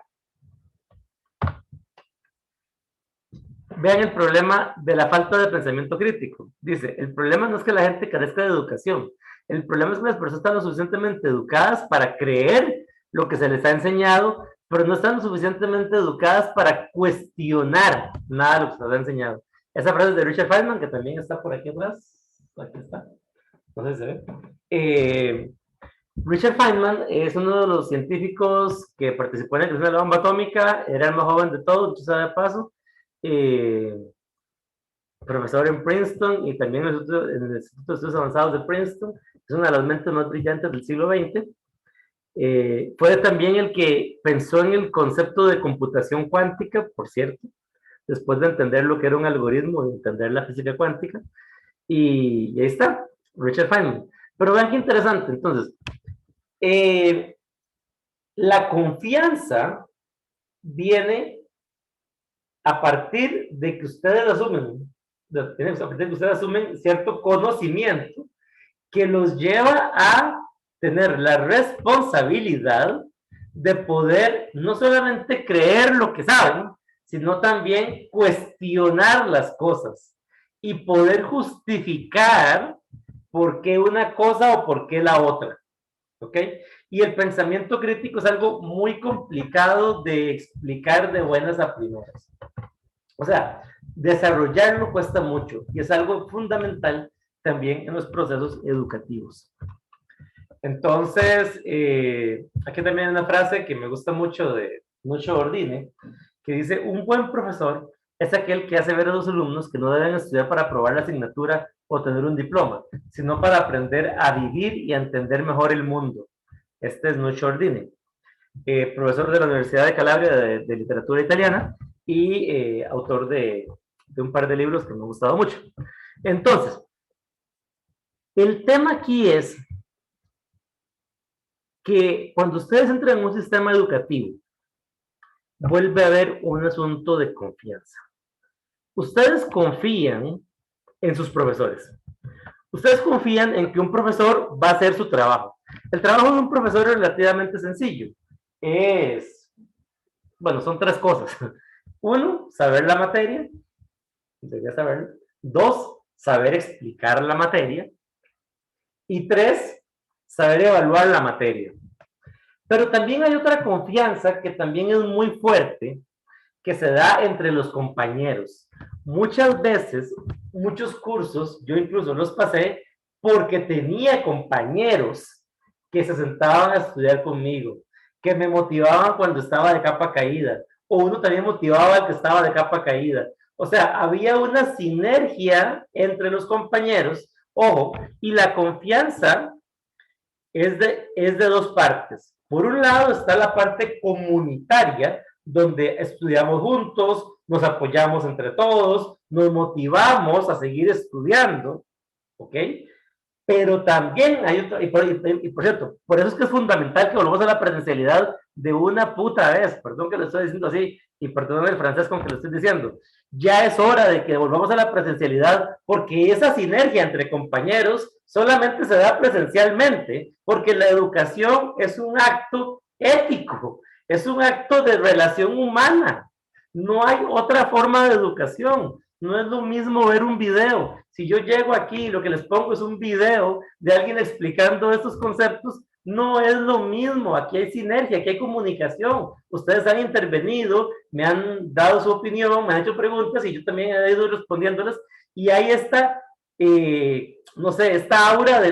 Vean el problema de la falta de pensamiento crítico. Dice, el problema no es que la gente carezca de educación, el problema es que las personas están lo suficientemente educadas para creer lo que se les ha enseñado, pero no están lo suficientemente educadas para cuestionar nada de lo que se les ha enseñado. Esa frase es de Richard Feynman, que también está por aquí atrás. Aquí está. No sé si se ve. Richard Feynman es uno de los científicos que participó en la creación de la bomba atómica, era el más joven de todos, dicho sea de paso. Profesor en Princeton y también en el Instituto de Estudios Avanzados de Princeton. Es una de las mentes más brillantes del siglo XX. Fue también el que pensó en el concepto de computación cuántica, por cierto, después de entender lo que era un algoritmo, de entender la física cuántica. Y ahí está, Richard Feynman. Pero vean qué interesante, entonces, la confianza viene a partir de que ustedes asumen, cierto conocimiento que los lleva a tener la responsabilidad de poder no solamente creer lo que saben, sino también cuestionar las cosas y poder justificar por qué una cosa o por qué la otra. ¿Ok? Y el pensamiento crítico es algo muy complicado de explicar de buenas a primeras. O sea, desarrollarlo cuesta mucho y es algo fundamental también en los procesos educativos. Entonces, aquí también hay una frase que me gusta mucho de Nucho Ordine, que dice, un buen profesor es aquel que hace ver a los alumnos que no deben estudiar para aprobar la asignatura o tener un diploma, sino para aprender a vivir y a entender mejor el mundo. Este es Nucho Ordine, profesor de la Universidad de Calabria de literatura italiana y autor de un par de libros que me han gustado mucho. Entonces, el tema aquí es que cuando ustedes entran en un sistema educativo, vuelve a haber un asunto de confianza. Ustedes confían en sus profesores. Ustedes confían en que un profesor va a hacer su trabajo. El trabajo de un profesor es relativamente sencillo. Bueno, son tres cosas. Uno, saber la materia. Debería saberlo. Dos, saber explicar la materia. Y tres, saber evaluar la materia. Pero también hay otra confianza que también es muy fuerte, que se da entre los compañeros. Muchas veces, muchos cursos, yo incluso los pasé porque tenía compañeros que se sentaban a estudiar conmigo, que me motivaban cuando estaba de capa caída, o uno también motivaba al que estaba de capa caída. O sea, había una sinergia entre los compañeros, ojo, y la confianza es de dos partes. Por un lado está la parte comunitaria, donde estudiamos juntos, nos apoyamos entre todos, nos motivamos a seguir estudiando, ¿ok? Pero también hay otra, y por cierto, por eso es que es fundamental que volvamos a la presencialidad de una puta vez, perdón que lo estoy diciendo así, y perdón el francés con que lo estoy diciendo, ya es hora de que volvamos a la presencialidad, porque esa sinergia entre compañeros solamente se da presencialmente, porque la educación es un acto ético, es un acto de relación humana, no hay otra forma de educación. No es lo mismo ver un video. Si yo llego aquí y lo que les pongo es un video de alguien explicando estos conceptos, no es lo mismo. Aquí hay sinergia, aquí hay comunicación. Ustedes han intervenido, me han dado su opinión, me han hecho preguntas y yo también he ido respondiéndolas. Y ahí está, no sé, esta aura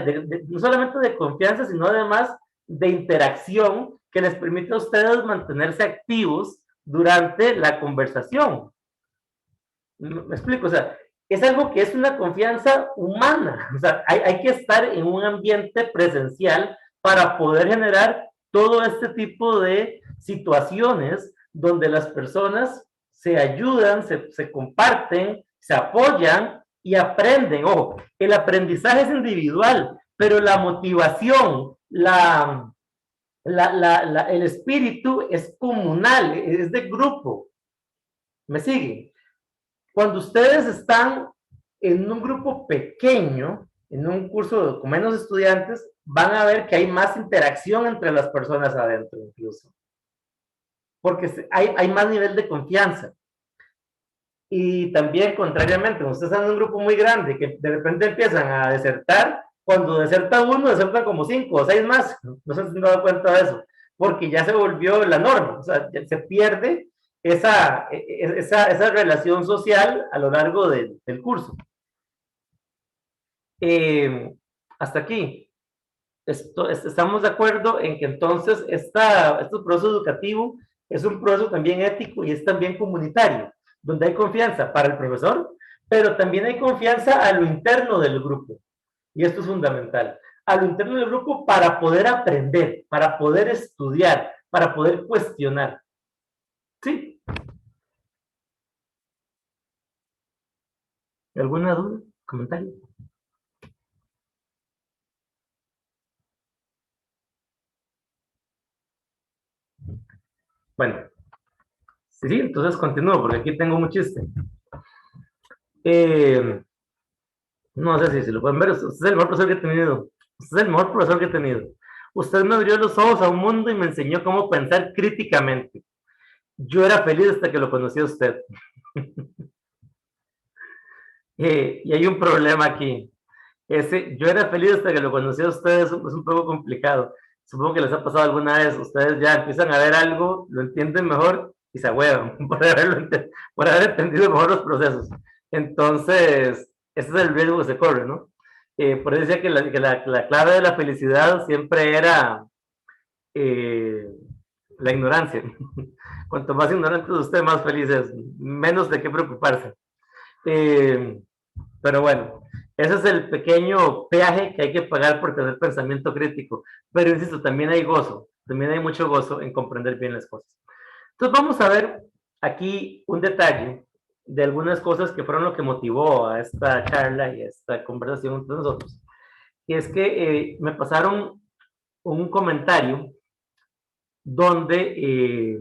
no solamente de confianza, sino además de interacción que les permite a ustedes mantenerse activos durante la conversación. ¿Me explico? O sea, es algo que es una confianza humana. O sea, hay que estar en un ambiente presencial para poder generar todo este tipo de situaciones donde las personas se ayudan, se comparten, se apoyan y aprenden. Ojo, el aprendizaje es individual, pero la motivación, el espíritu es comunal, es de grupo. ¿Me siguen? Cuando ustedes están en un grupo pequeño, en un curso con menos estudiantes, van a ver que hay más interacción entre las personas adentro incluso. Porque hay más nivel de confianza. Y también, contrariamente, cuando ustedes están en un grupo muy grande, que de repente empiezan a desertar, cuando deserta uno, desertan como 5 o 6 más. No se han dado cuenta de eso, porque ya se volvió la norma. O sea, se pierde esa relación social a lo largo del curso. Hasta aquí. Estamos de acuerdo en que entonces este proceso educativo es un proceso también ético y es también comunitario, donde hay confianza para el profesor, pero también hay confianza a lo interno del grupo. Y esto es fundamental. A lo interno del grupo para poder aprender, para poder estudiar, para poder cuestionar. ¿Sí? ¿Alguna duda? ¿Comentario? Bueno, sí, entonces continúo, porque aquí tengo un chiste. No sé si lo pueden ver, usted es el mejor profesor que he tenido. Usted es el mejor profesor que he tenido. Usted me abrió los ojos a un mundo y me enseñó cómo pensar críticamente. Yo era feliz hasta que lo conocí a usted. Y hay un problema aquí. Yo era feliz hasta que lo conocí a ustedes, es un poco complicado. Supongo que les ha pasado alguna vez, ustedes ya empiezan a ver algo, lo entienden mejor y se ahuevan por haber entendido mejor los procesos. Entonces, ese es el riesgo que se corre, ¿no? Por eso decía que la clave de la felicidad siempre era la ignorancia. Cuanto más ignorante usted, más feliz es, menos de qué preocuparse. Pero bueno, ese es el pequeño peaje que hay que pagar por tener pensamiento crítico. Pero insisto, también hay gozo, también hay mucho gozo en comprender bien las cosas. Entonces vamos a ver aquí un detalle de algunas cosas que fueron lo que motivó a esta charla y a esta conversación entre nosotros. Y es que me pasaron un comentario donde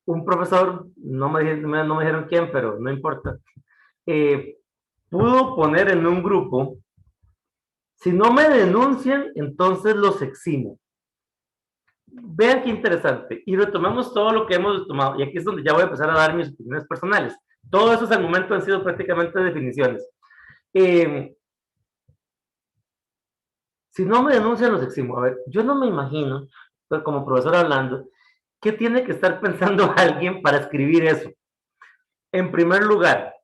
un profesor, no me dijeron quién, pero no importa, pudo poner en un grupo: si no me denuncian, entonces los eximo. Vean qué interesante. Y retomamos todo lo que hemos tomado. Y aquí es donde ya voy a empezar a dar mis opiniones personales. Todo eso al momento han sido prácticamente definiciones. Si no me denuncian, los eximo. A ver, yo no me imagino, como profesor hablando, ¿qué tiene que estar pensando alguien para escribir eso? En primer lugar,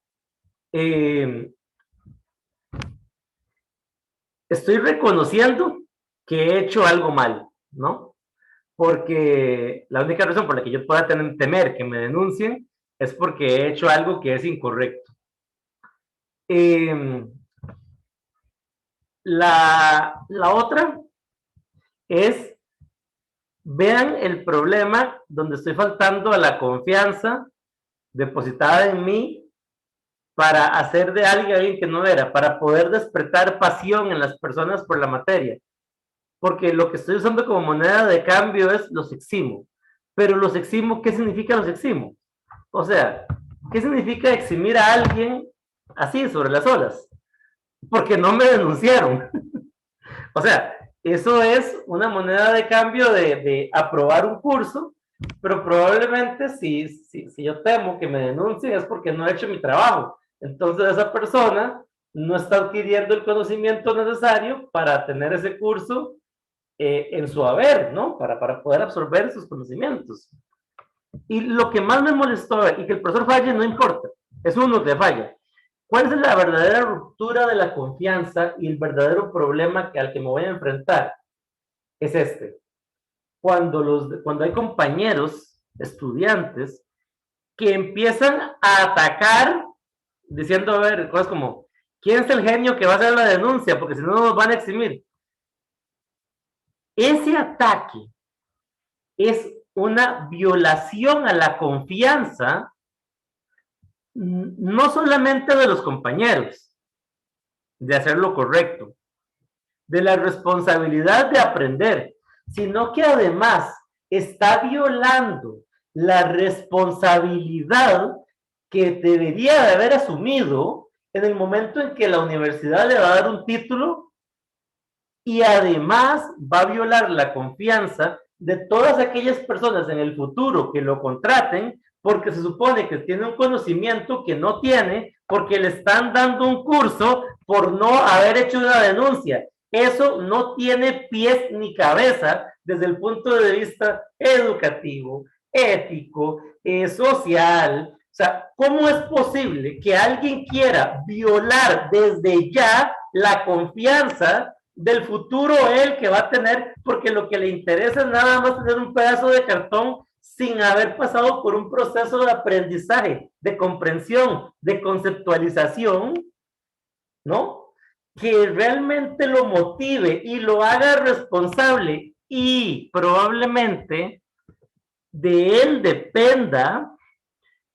estoy reconociendo que he hecho algo mal, ¿no? Porque la única razón por la que yo pueda temer que me denuncien es porque he hecho algo que es incorrecto. La otra es, vean el problema donde estoy faltando a la confianza depositada en mí para hacer de alguien que no era, para poder despertar pasión en las personas por la materia. Porque lo que estoy usando como moneda de cambio es los eximo. Pero los eximo, ¿qué significa los eximo? O sea, ¿qué significa eximir a alguien así, sobre las olas? Porque no me denunciaron. O sea, eso es una moneda de cambio de aprobar un curso, pero probablemente si yo temo que me denuncien es porque no he hecho mi trabajo. Entonces esa persona no está adquiriendo el conocimiento necesario para tener ese curso en su haber, ¿no? Para poder absorber sus conocimientos. Y lo que más me molestó, y que el profesor falle, no importa, es uno que falla. ¿Cuál es la verdadera ruptura de la confianza y el verdadero problema al que me voy a enfrentar? Es este. Cuando hay compañeros estudiantes que empiezan a atacar diciendo, a ver, cosas como, ¿quién es el genio que va a hacer la denuncia? Porque si no nos van a eximir. Ese ataque es una violación a la confianza, no solamente de los compañeros, de hacer lo correcto, de la responsabilidad de aprender, sino que además está violando la responsabilidad que debería de haber asumido en el momento en que la universidad le va a dar un título, y además va a violar la confianza de todas aquellas personas en el futuro que lo contraten, porque se supone que tiene un conocimiento que no tiene, porque le están dando un curso por no haber hecho una denuncia. Eso no tiene pies ni cabeza desde el punto de vista educativo, ético, social. O sea, ¿cómo es posible que alguien quiera violar desde ya la confianza del futuro él que va a tener, porque lo que le interesa es nada más tener un pedazo de cartón sin haber pasado por un proceso de aprendizaje, de comprensión, de conceptualización, ¿no? Que realmente lo motive y lo haga responsable, y probablemente de él dependa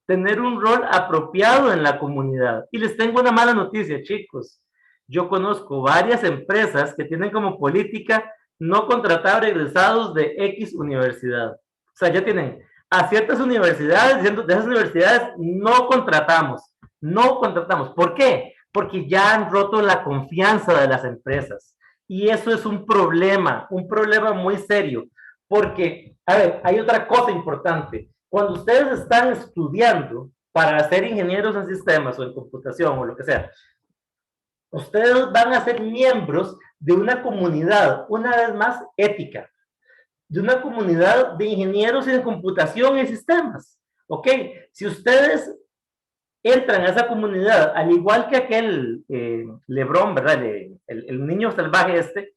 tener un rol apropiado en la comunidad. Y les tengo una mala noticia, chicos. Yo conozco varias empresas que tienen como política no contratar egresados de X universidad. O sea, ya tienen a ciertas universidades diciendo, de esas universidades no contratamos, no contratamos. ¿Por qué? Porque ya han roto la confianza de las empresas. Y eso es un problema muy serio. Porque, a ver, hay otra cosa importante. Cuando ustedes están estudiando para ser ingenieros en sistemas o en computación o lo que sea, ustedes van a ser miembros de una comunidad, una vez más, ética, de una comunidad de ingenieros en computación y sistemas, ¿ok? Si ustedes entran a esa comunidad, al igual que aquel Lebrón, ¿verdad? El niño salvaje este,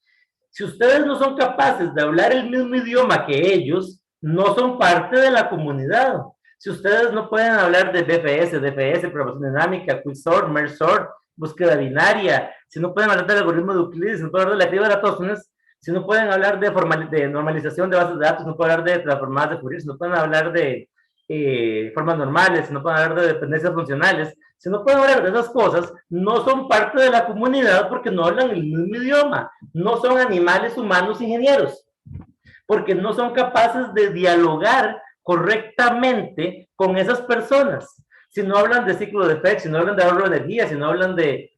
si ustedes no son capaces de hablar el mismo idioma que ellos, no son parte de la comunidad. Si ustedes no pueden hablar de DFS, programación dinámica, Quicksort, Mergesort, búsqueda binaria, si no pueden hablar del algoritmo de Euclides, si no pueden hablar de la teoría de las tóxicas, si no pueden hablar de normalización de bases de datos, no pueden hablar de transformadas de Fourier, si no pueden hablar de formas normales, si no pueden hablar de dependencias funcionales, si no pueden hablar de esas cosas, no son parte de la comunidad porque no hablan el mismo idioma, no son animales humanos ingenieros, porque no son capaces de dialogar correctamente con esas personas. Si no hablan de ciclo de Fick, si no hablan de ahorro de energía, si no hablan de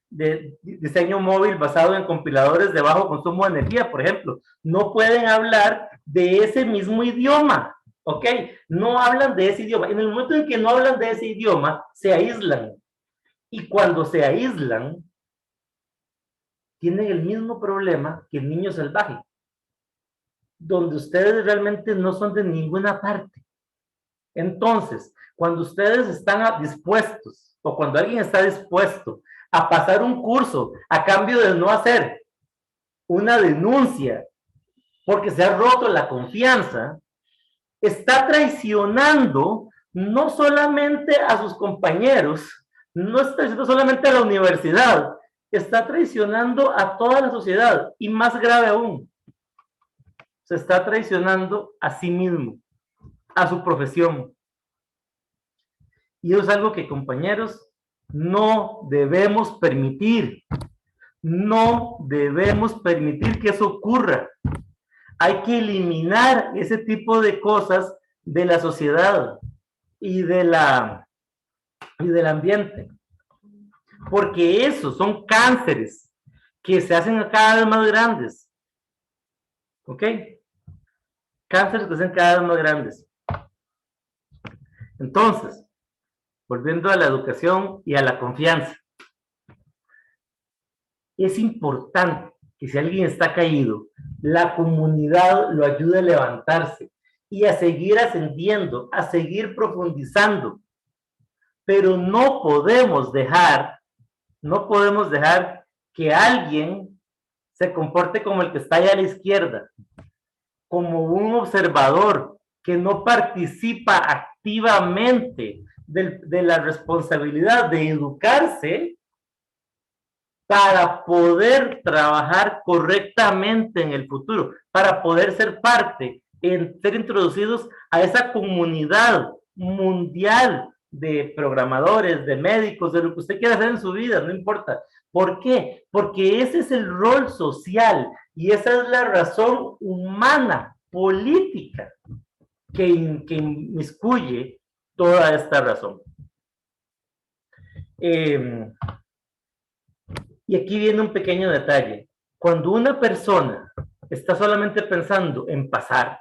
diseño móvil basado en compiladores de bajo consumo de energía, por ejemplo, no pueden hablar de ese mismo idioma, ¿ok? No hablan de ese idioma. En el momento en que no hablan de ese idioma, se aíslan. Y cuando se aíslan, tienen el mismo problema que el niño salvaje, donde ustedes realmente no son de ninguna parte. Entonces, cuando ustedes están dispuestos, o cuando alguien está dispuesto a pasar un curso a cambio de no hacer una denuncia porque se ha roto la confianza, está traicionando no solamente a sus compañeros, no está traicionando solamente a la universidad, está traicionando a toda la sociedad, y más grave aún, se está traicionando a sí mismo, a su profesión. Y eso es algo que, compañeros, no debemos permitir. No debemos permitir que eso ocurra. Hay que eliminar ese tipo de cosas de la sociedad y del ambiente. Porque esos son cánceres que se hacen cada vez más grandes. ¿Ok? Cánceres que se hacen cada vez más grandes. Entonces, volviendo a la educación y a la confianza, es importante que si alguien está caído, la comunidad lo ayude a levantarse y a seguir ascendiendo, a seguir profundizando. Pero no podemos dejar que alguien se comporte como el que está allá a la izquierda, como un observador, que no participa activamente de la responsabilidad de educarse para poder trabajar correctamente en el futuro, para poder ser parte, ser introducidos a esa comunidad mundial de programadores, de médicos, de lo que usted quiera hacer en su vida, no importa. ¿Por qué? Porque ese es el rol social y esa es la razón humana, política, que inmiscuye toda esta razón. Y aquí viene un pequeño detalle. Cuando una persona está solamente pensando en pasar,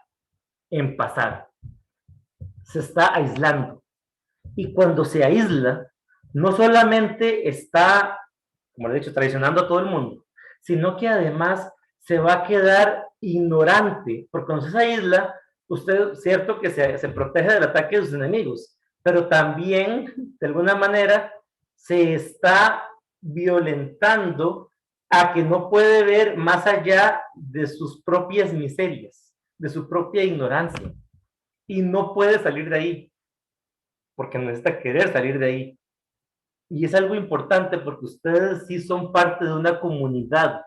se está aislando. Y cuando se aísla, no solamente está, como le he dicho, traicionando a todo el mundo, sino que además se va a quedar ignorante, porque cuando se aísla, usted, cierto que se protege del ataque de sus enemigos, pero también, de alguna manera, se está violentando a que no puede ver más allá de sus propias miserias, de su propia ignorancia, y no puede salir de ahí, porque necesita querer salir de ahí. Y es algo importante porque ustedes sí son parte de una comunidad,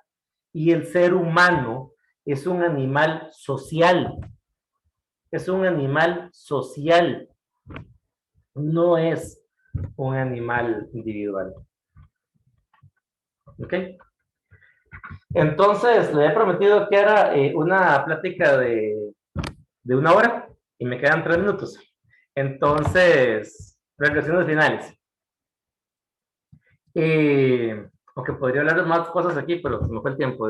y el ser humano es un animal social, no es un animal individual. ¿Ok? Entonces, le he prometido que era una plática de 1 hora y me quedan 3 minutos. Entonces, reflexiones finales. Aunque podría hablar de más cosas aquí, pero se me fue el tiempo.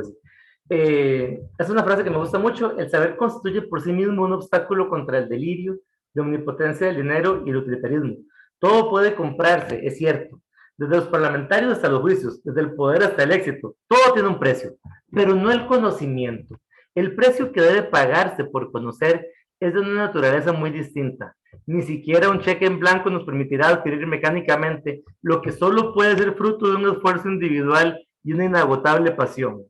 Es una frase que me gusta mucho: el saber constituye por sí mismo un obstáculo contra el delirio de omnipotencia del dinero y el utilitarismo. Todo puede comprarse, es cierto, desde los parlamentarios hasta los juicios, desde el poder hasta el éxito, todo tiene un precio, pero no el conocimiento. El precio que debe pagarse por conocer es de una naturaleza muy distinta. Ni siquiera un cheque en blanco nos permitirá adquirir mecánicamente lo que solo puede ser fruto de un esfuerzo individual y una inagotable pasión.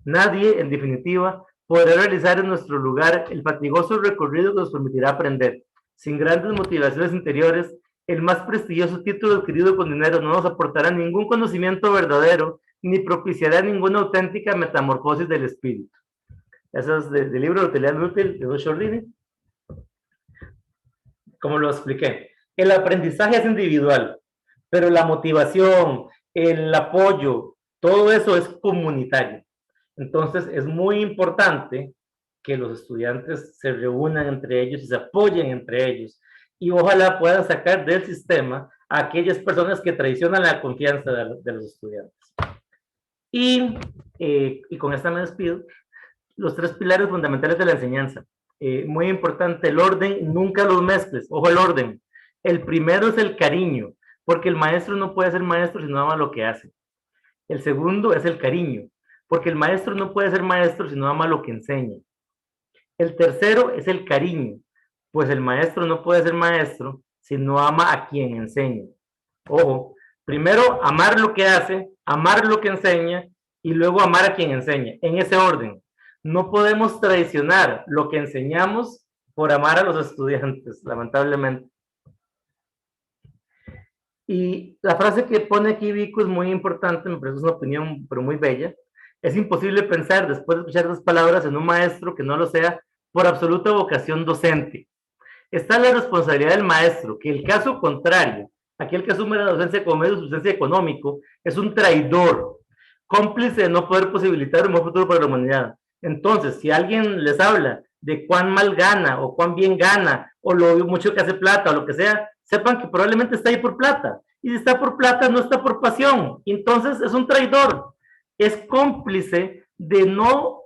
Nadie, en definitiva, podrá realizar en nuestro lugar el fatigoso recorrido que nos permitirá aprender. Sin grandes motivaciones interiores, el más prestigioso título adquirido con dinero no nos aportará ningún conocimiento verdadero ni propiciará ninguna auténtica metamorfosis del espíritu. Eso es del libro de Utilidad Útil de Cialdini. Como lo expliqué, el aprendizaje es individual, pero la motivación, el apoyo, todo eso es comunitario. Entonces, es muy importante que los estudiantes se reúnan entre ellos y se apoyen entre ellos. Y ojalá puedan sacar del sistema a aquellas personas que traicionan la confianza de los estudiantes. Y con esta me despido. Los 3 pilares fundamentales de la enseñanza. Muy importante, el orden, nunca los mezcles. Ojo al orden. El primero es el cariño, porque el maestro no puede ser maestro si no ama lo que hace. El segundo es el cariño, porque el maestro no puede ser maestro si no ama lo que enseña. El tercero es el cariño, pues el maestro no puede ser maestro si no ama a quien enseña. Ojo, primero amar lo que hace, amar lo que enseña y luego amar a quien enseña, en ese orden. No podemos traicionar lo que enseñamos por amar a los estudiantes, lamentablemente. Y la frase que pone aquí Vico es muy importante, me parece una opinión, pero muy bella. Es imposible pensar, después de escuchar esas palabras, en un maestro que no lo sea por absoluta vocación docente. Está la responsabilidad del maestro, que el caso contrario, aquel que asume la docencia como medio de subsistencia económico, es un traidor, cómplice de no poder posibilitar un buen futuro para la humanidad. Entonces, si alguien les habla de cuán mal gana, o cuán bien gana, o lo mucho que hace plata, o lo que sea, sepan que probablemente está ahí por plata. Y si está por plata, no está por pasión. Entonces, es un traidor. Es cómplice de no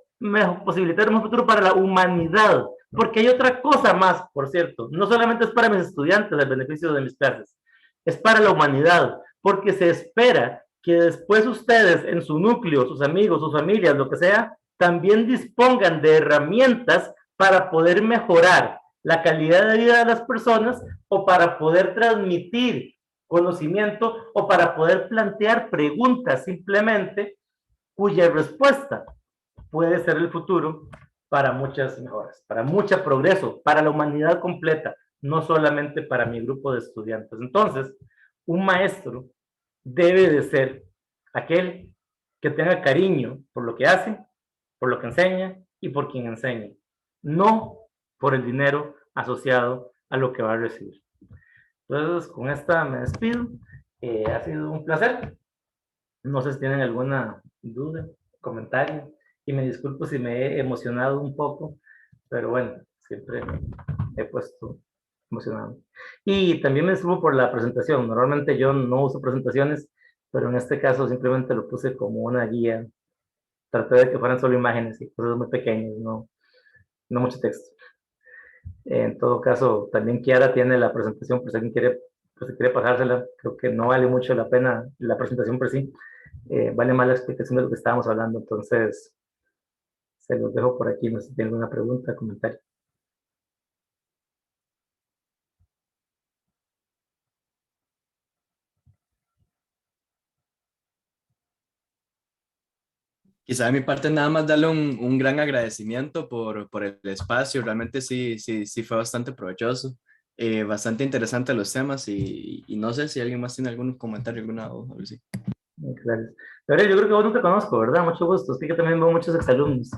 posibilitar un futuro para la humanidad. Porque hay otra cosa más, por cierto. No solamente es para mis estudiantes el beneficio de mis clases. Es para la humanidad. Porque se espera que después ustedes, en su núcleo, sus amigos, sus familias, lo que sea, también dispongan de herramientas para poder mejorar la calidad de vida de las personas o para poder transmitir conocimiento o para poder plantear preguntas simplemente cuya respuesta puede ser el futuro para muchas mejoras, para mucho progreso, para la humanidad completa, no solamente para mi grupo de estudiantes. Entonces, un maestro debe de ser aquel que tenga cariño por lo que hace, por lo que enseña y por quien enseña, no por el dinero asociado a lo que va a recibir. Entonces, con esta me despido. Ha sido un placer. No sé si tienen alguna duda, comentario, y me disculpo si me he emocionado un poco, pero bueno, siempre me he puesto emocionado. Y también me disculpo por la presentación. Normalmente yo no uso presentaciones, pero en este caso simplemente lo puse como una guía. Traté de que fueran solo imágenes y cosas muy pequeñas, no mucho texto. En todo caso, también Kiara tiene la presentación, por si alguien quiere, pues, si quiere pasársela. Creo que no vale mucho la pena la presentación por sí. Vale más la explicación de lo que estábamos hablando. Entonces, se los dejo por aquí. No sé si tienen alguna pregunta, comentario. Quizá de mi parte nada más darle un gran agradecimiento por el espacio. Realmente sí fue bastante provechoso, bastante interesante los temas y no sé si alguien más tiene algún comentario, alguna duda. A ver si- Gracias. Gabriel, yo creo que vos no te conozco, ¿verdad? Mucho gusto. Sí que también veo muchos exalumnos.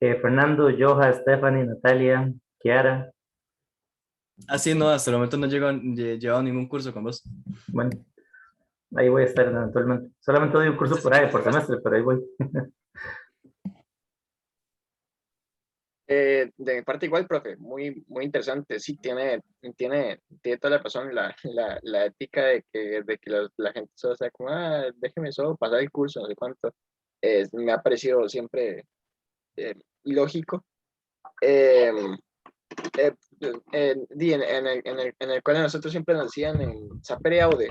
Fernando, Joha, Stephanie, Natalia, Kiara. Ah, sí, no, hasta el momento no he llevado ningún curso con vos. Bueno, ahí voy a estar eventualmente. Solamente doy un curso por ahí, por semestre, pero ahí voy. De mi parte igual, profe, muy interesante. Sí, tiene toda la razón la ética de que la gente solo sea como, déjeme solo pasar el curso, no sé cuánto. Me ha parecido siempre lógico. Eh, en el cual a nosotros siempre nos decían en Sapere Aude,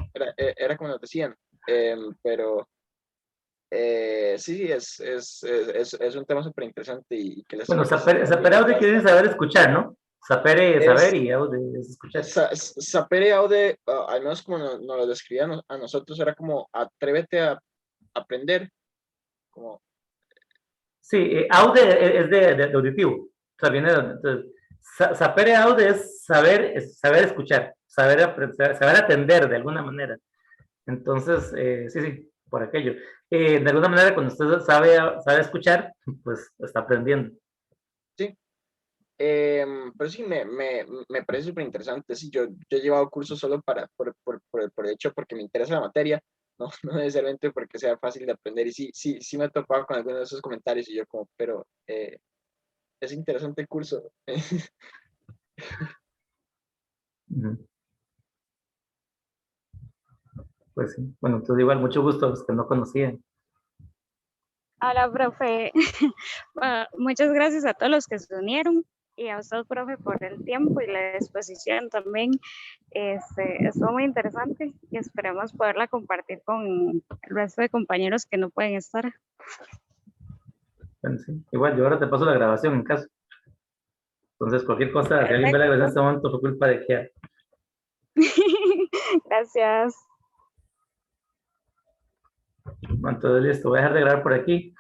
era como nos decían, pero sí, es un tema súper interesante y que Bueno, lástima que se esté saber volviendo audio quiere decir saber escuchar, ¿no? Saber saber es y audio es escuchar. Sapere Aude, al menos como nos lo describían a nosotros, era como atrévete a aprender, como Sí, aude es de auditivo. O sea, viene de, entonces, sapere aude es saber escuchar, saber atender de alguna manera. Entonces, sí, por aquello. De alguna manera, cuando usted sabe escuchar, pues está aprendiendo. sí. Pero sí, me parece súper interesante. Sí, yo he llevado cursos solo por el hecho porque me interesa la materia, no, no necesariamente porque sea fácil de aprender. Y sí me he topado con algunos de esos comentarios y yo como, pero es interesante el curso. Ujú. Pues sí. Bueno, entonces igual, mucho gusto a los que no conocían. Hola, profe. Bueno, muchas gracias a todos los que se unieron y a usted, profe, por el tiempo y la exposición también. Estuvo muy interesante y esperemos poderla compartir con el resto de compañeros que no pueden estar. Bueno, sí. Igual, yo ahora te paso la grabación en caso. Entonces, cualquier cosa, si alguien ve la grabación en este Perfecto. momento, fue culpa de que. Gracias. Entonces, listo, voy a dejar de grabar por aquí.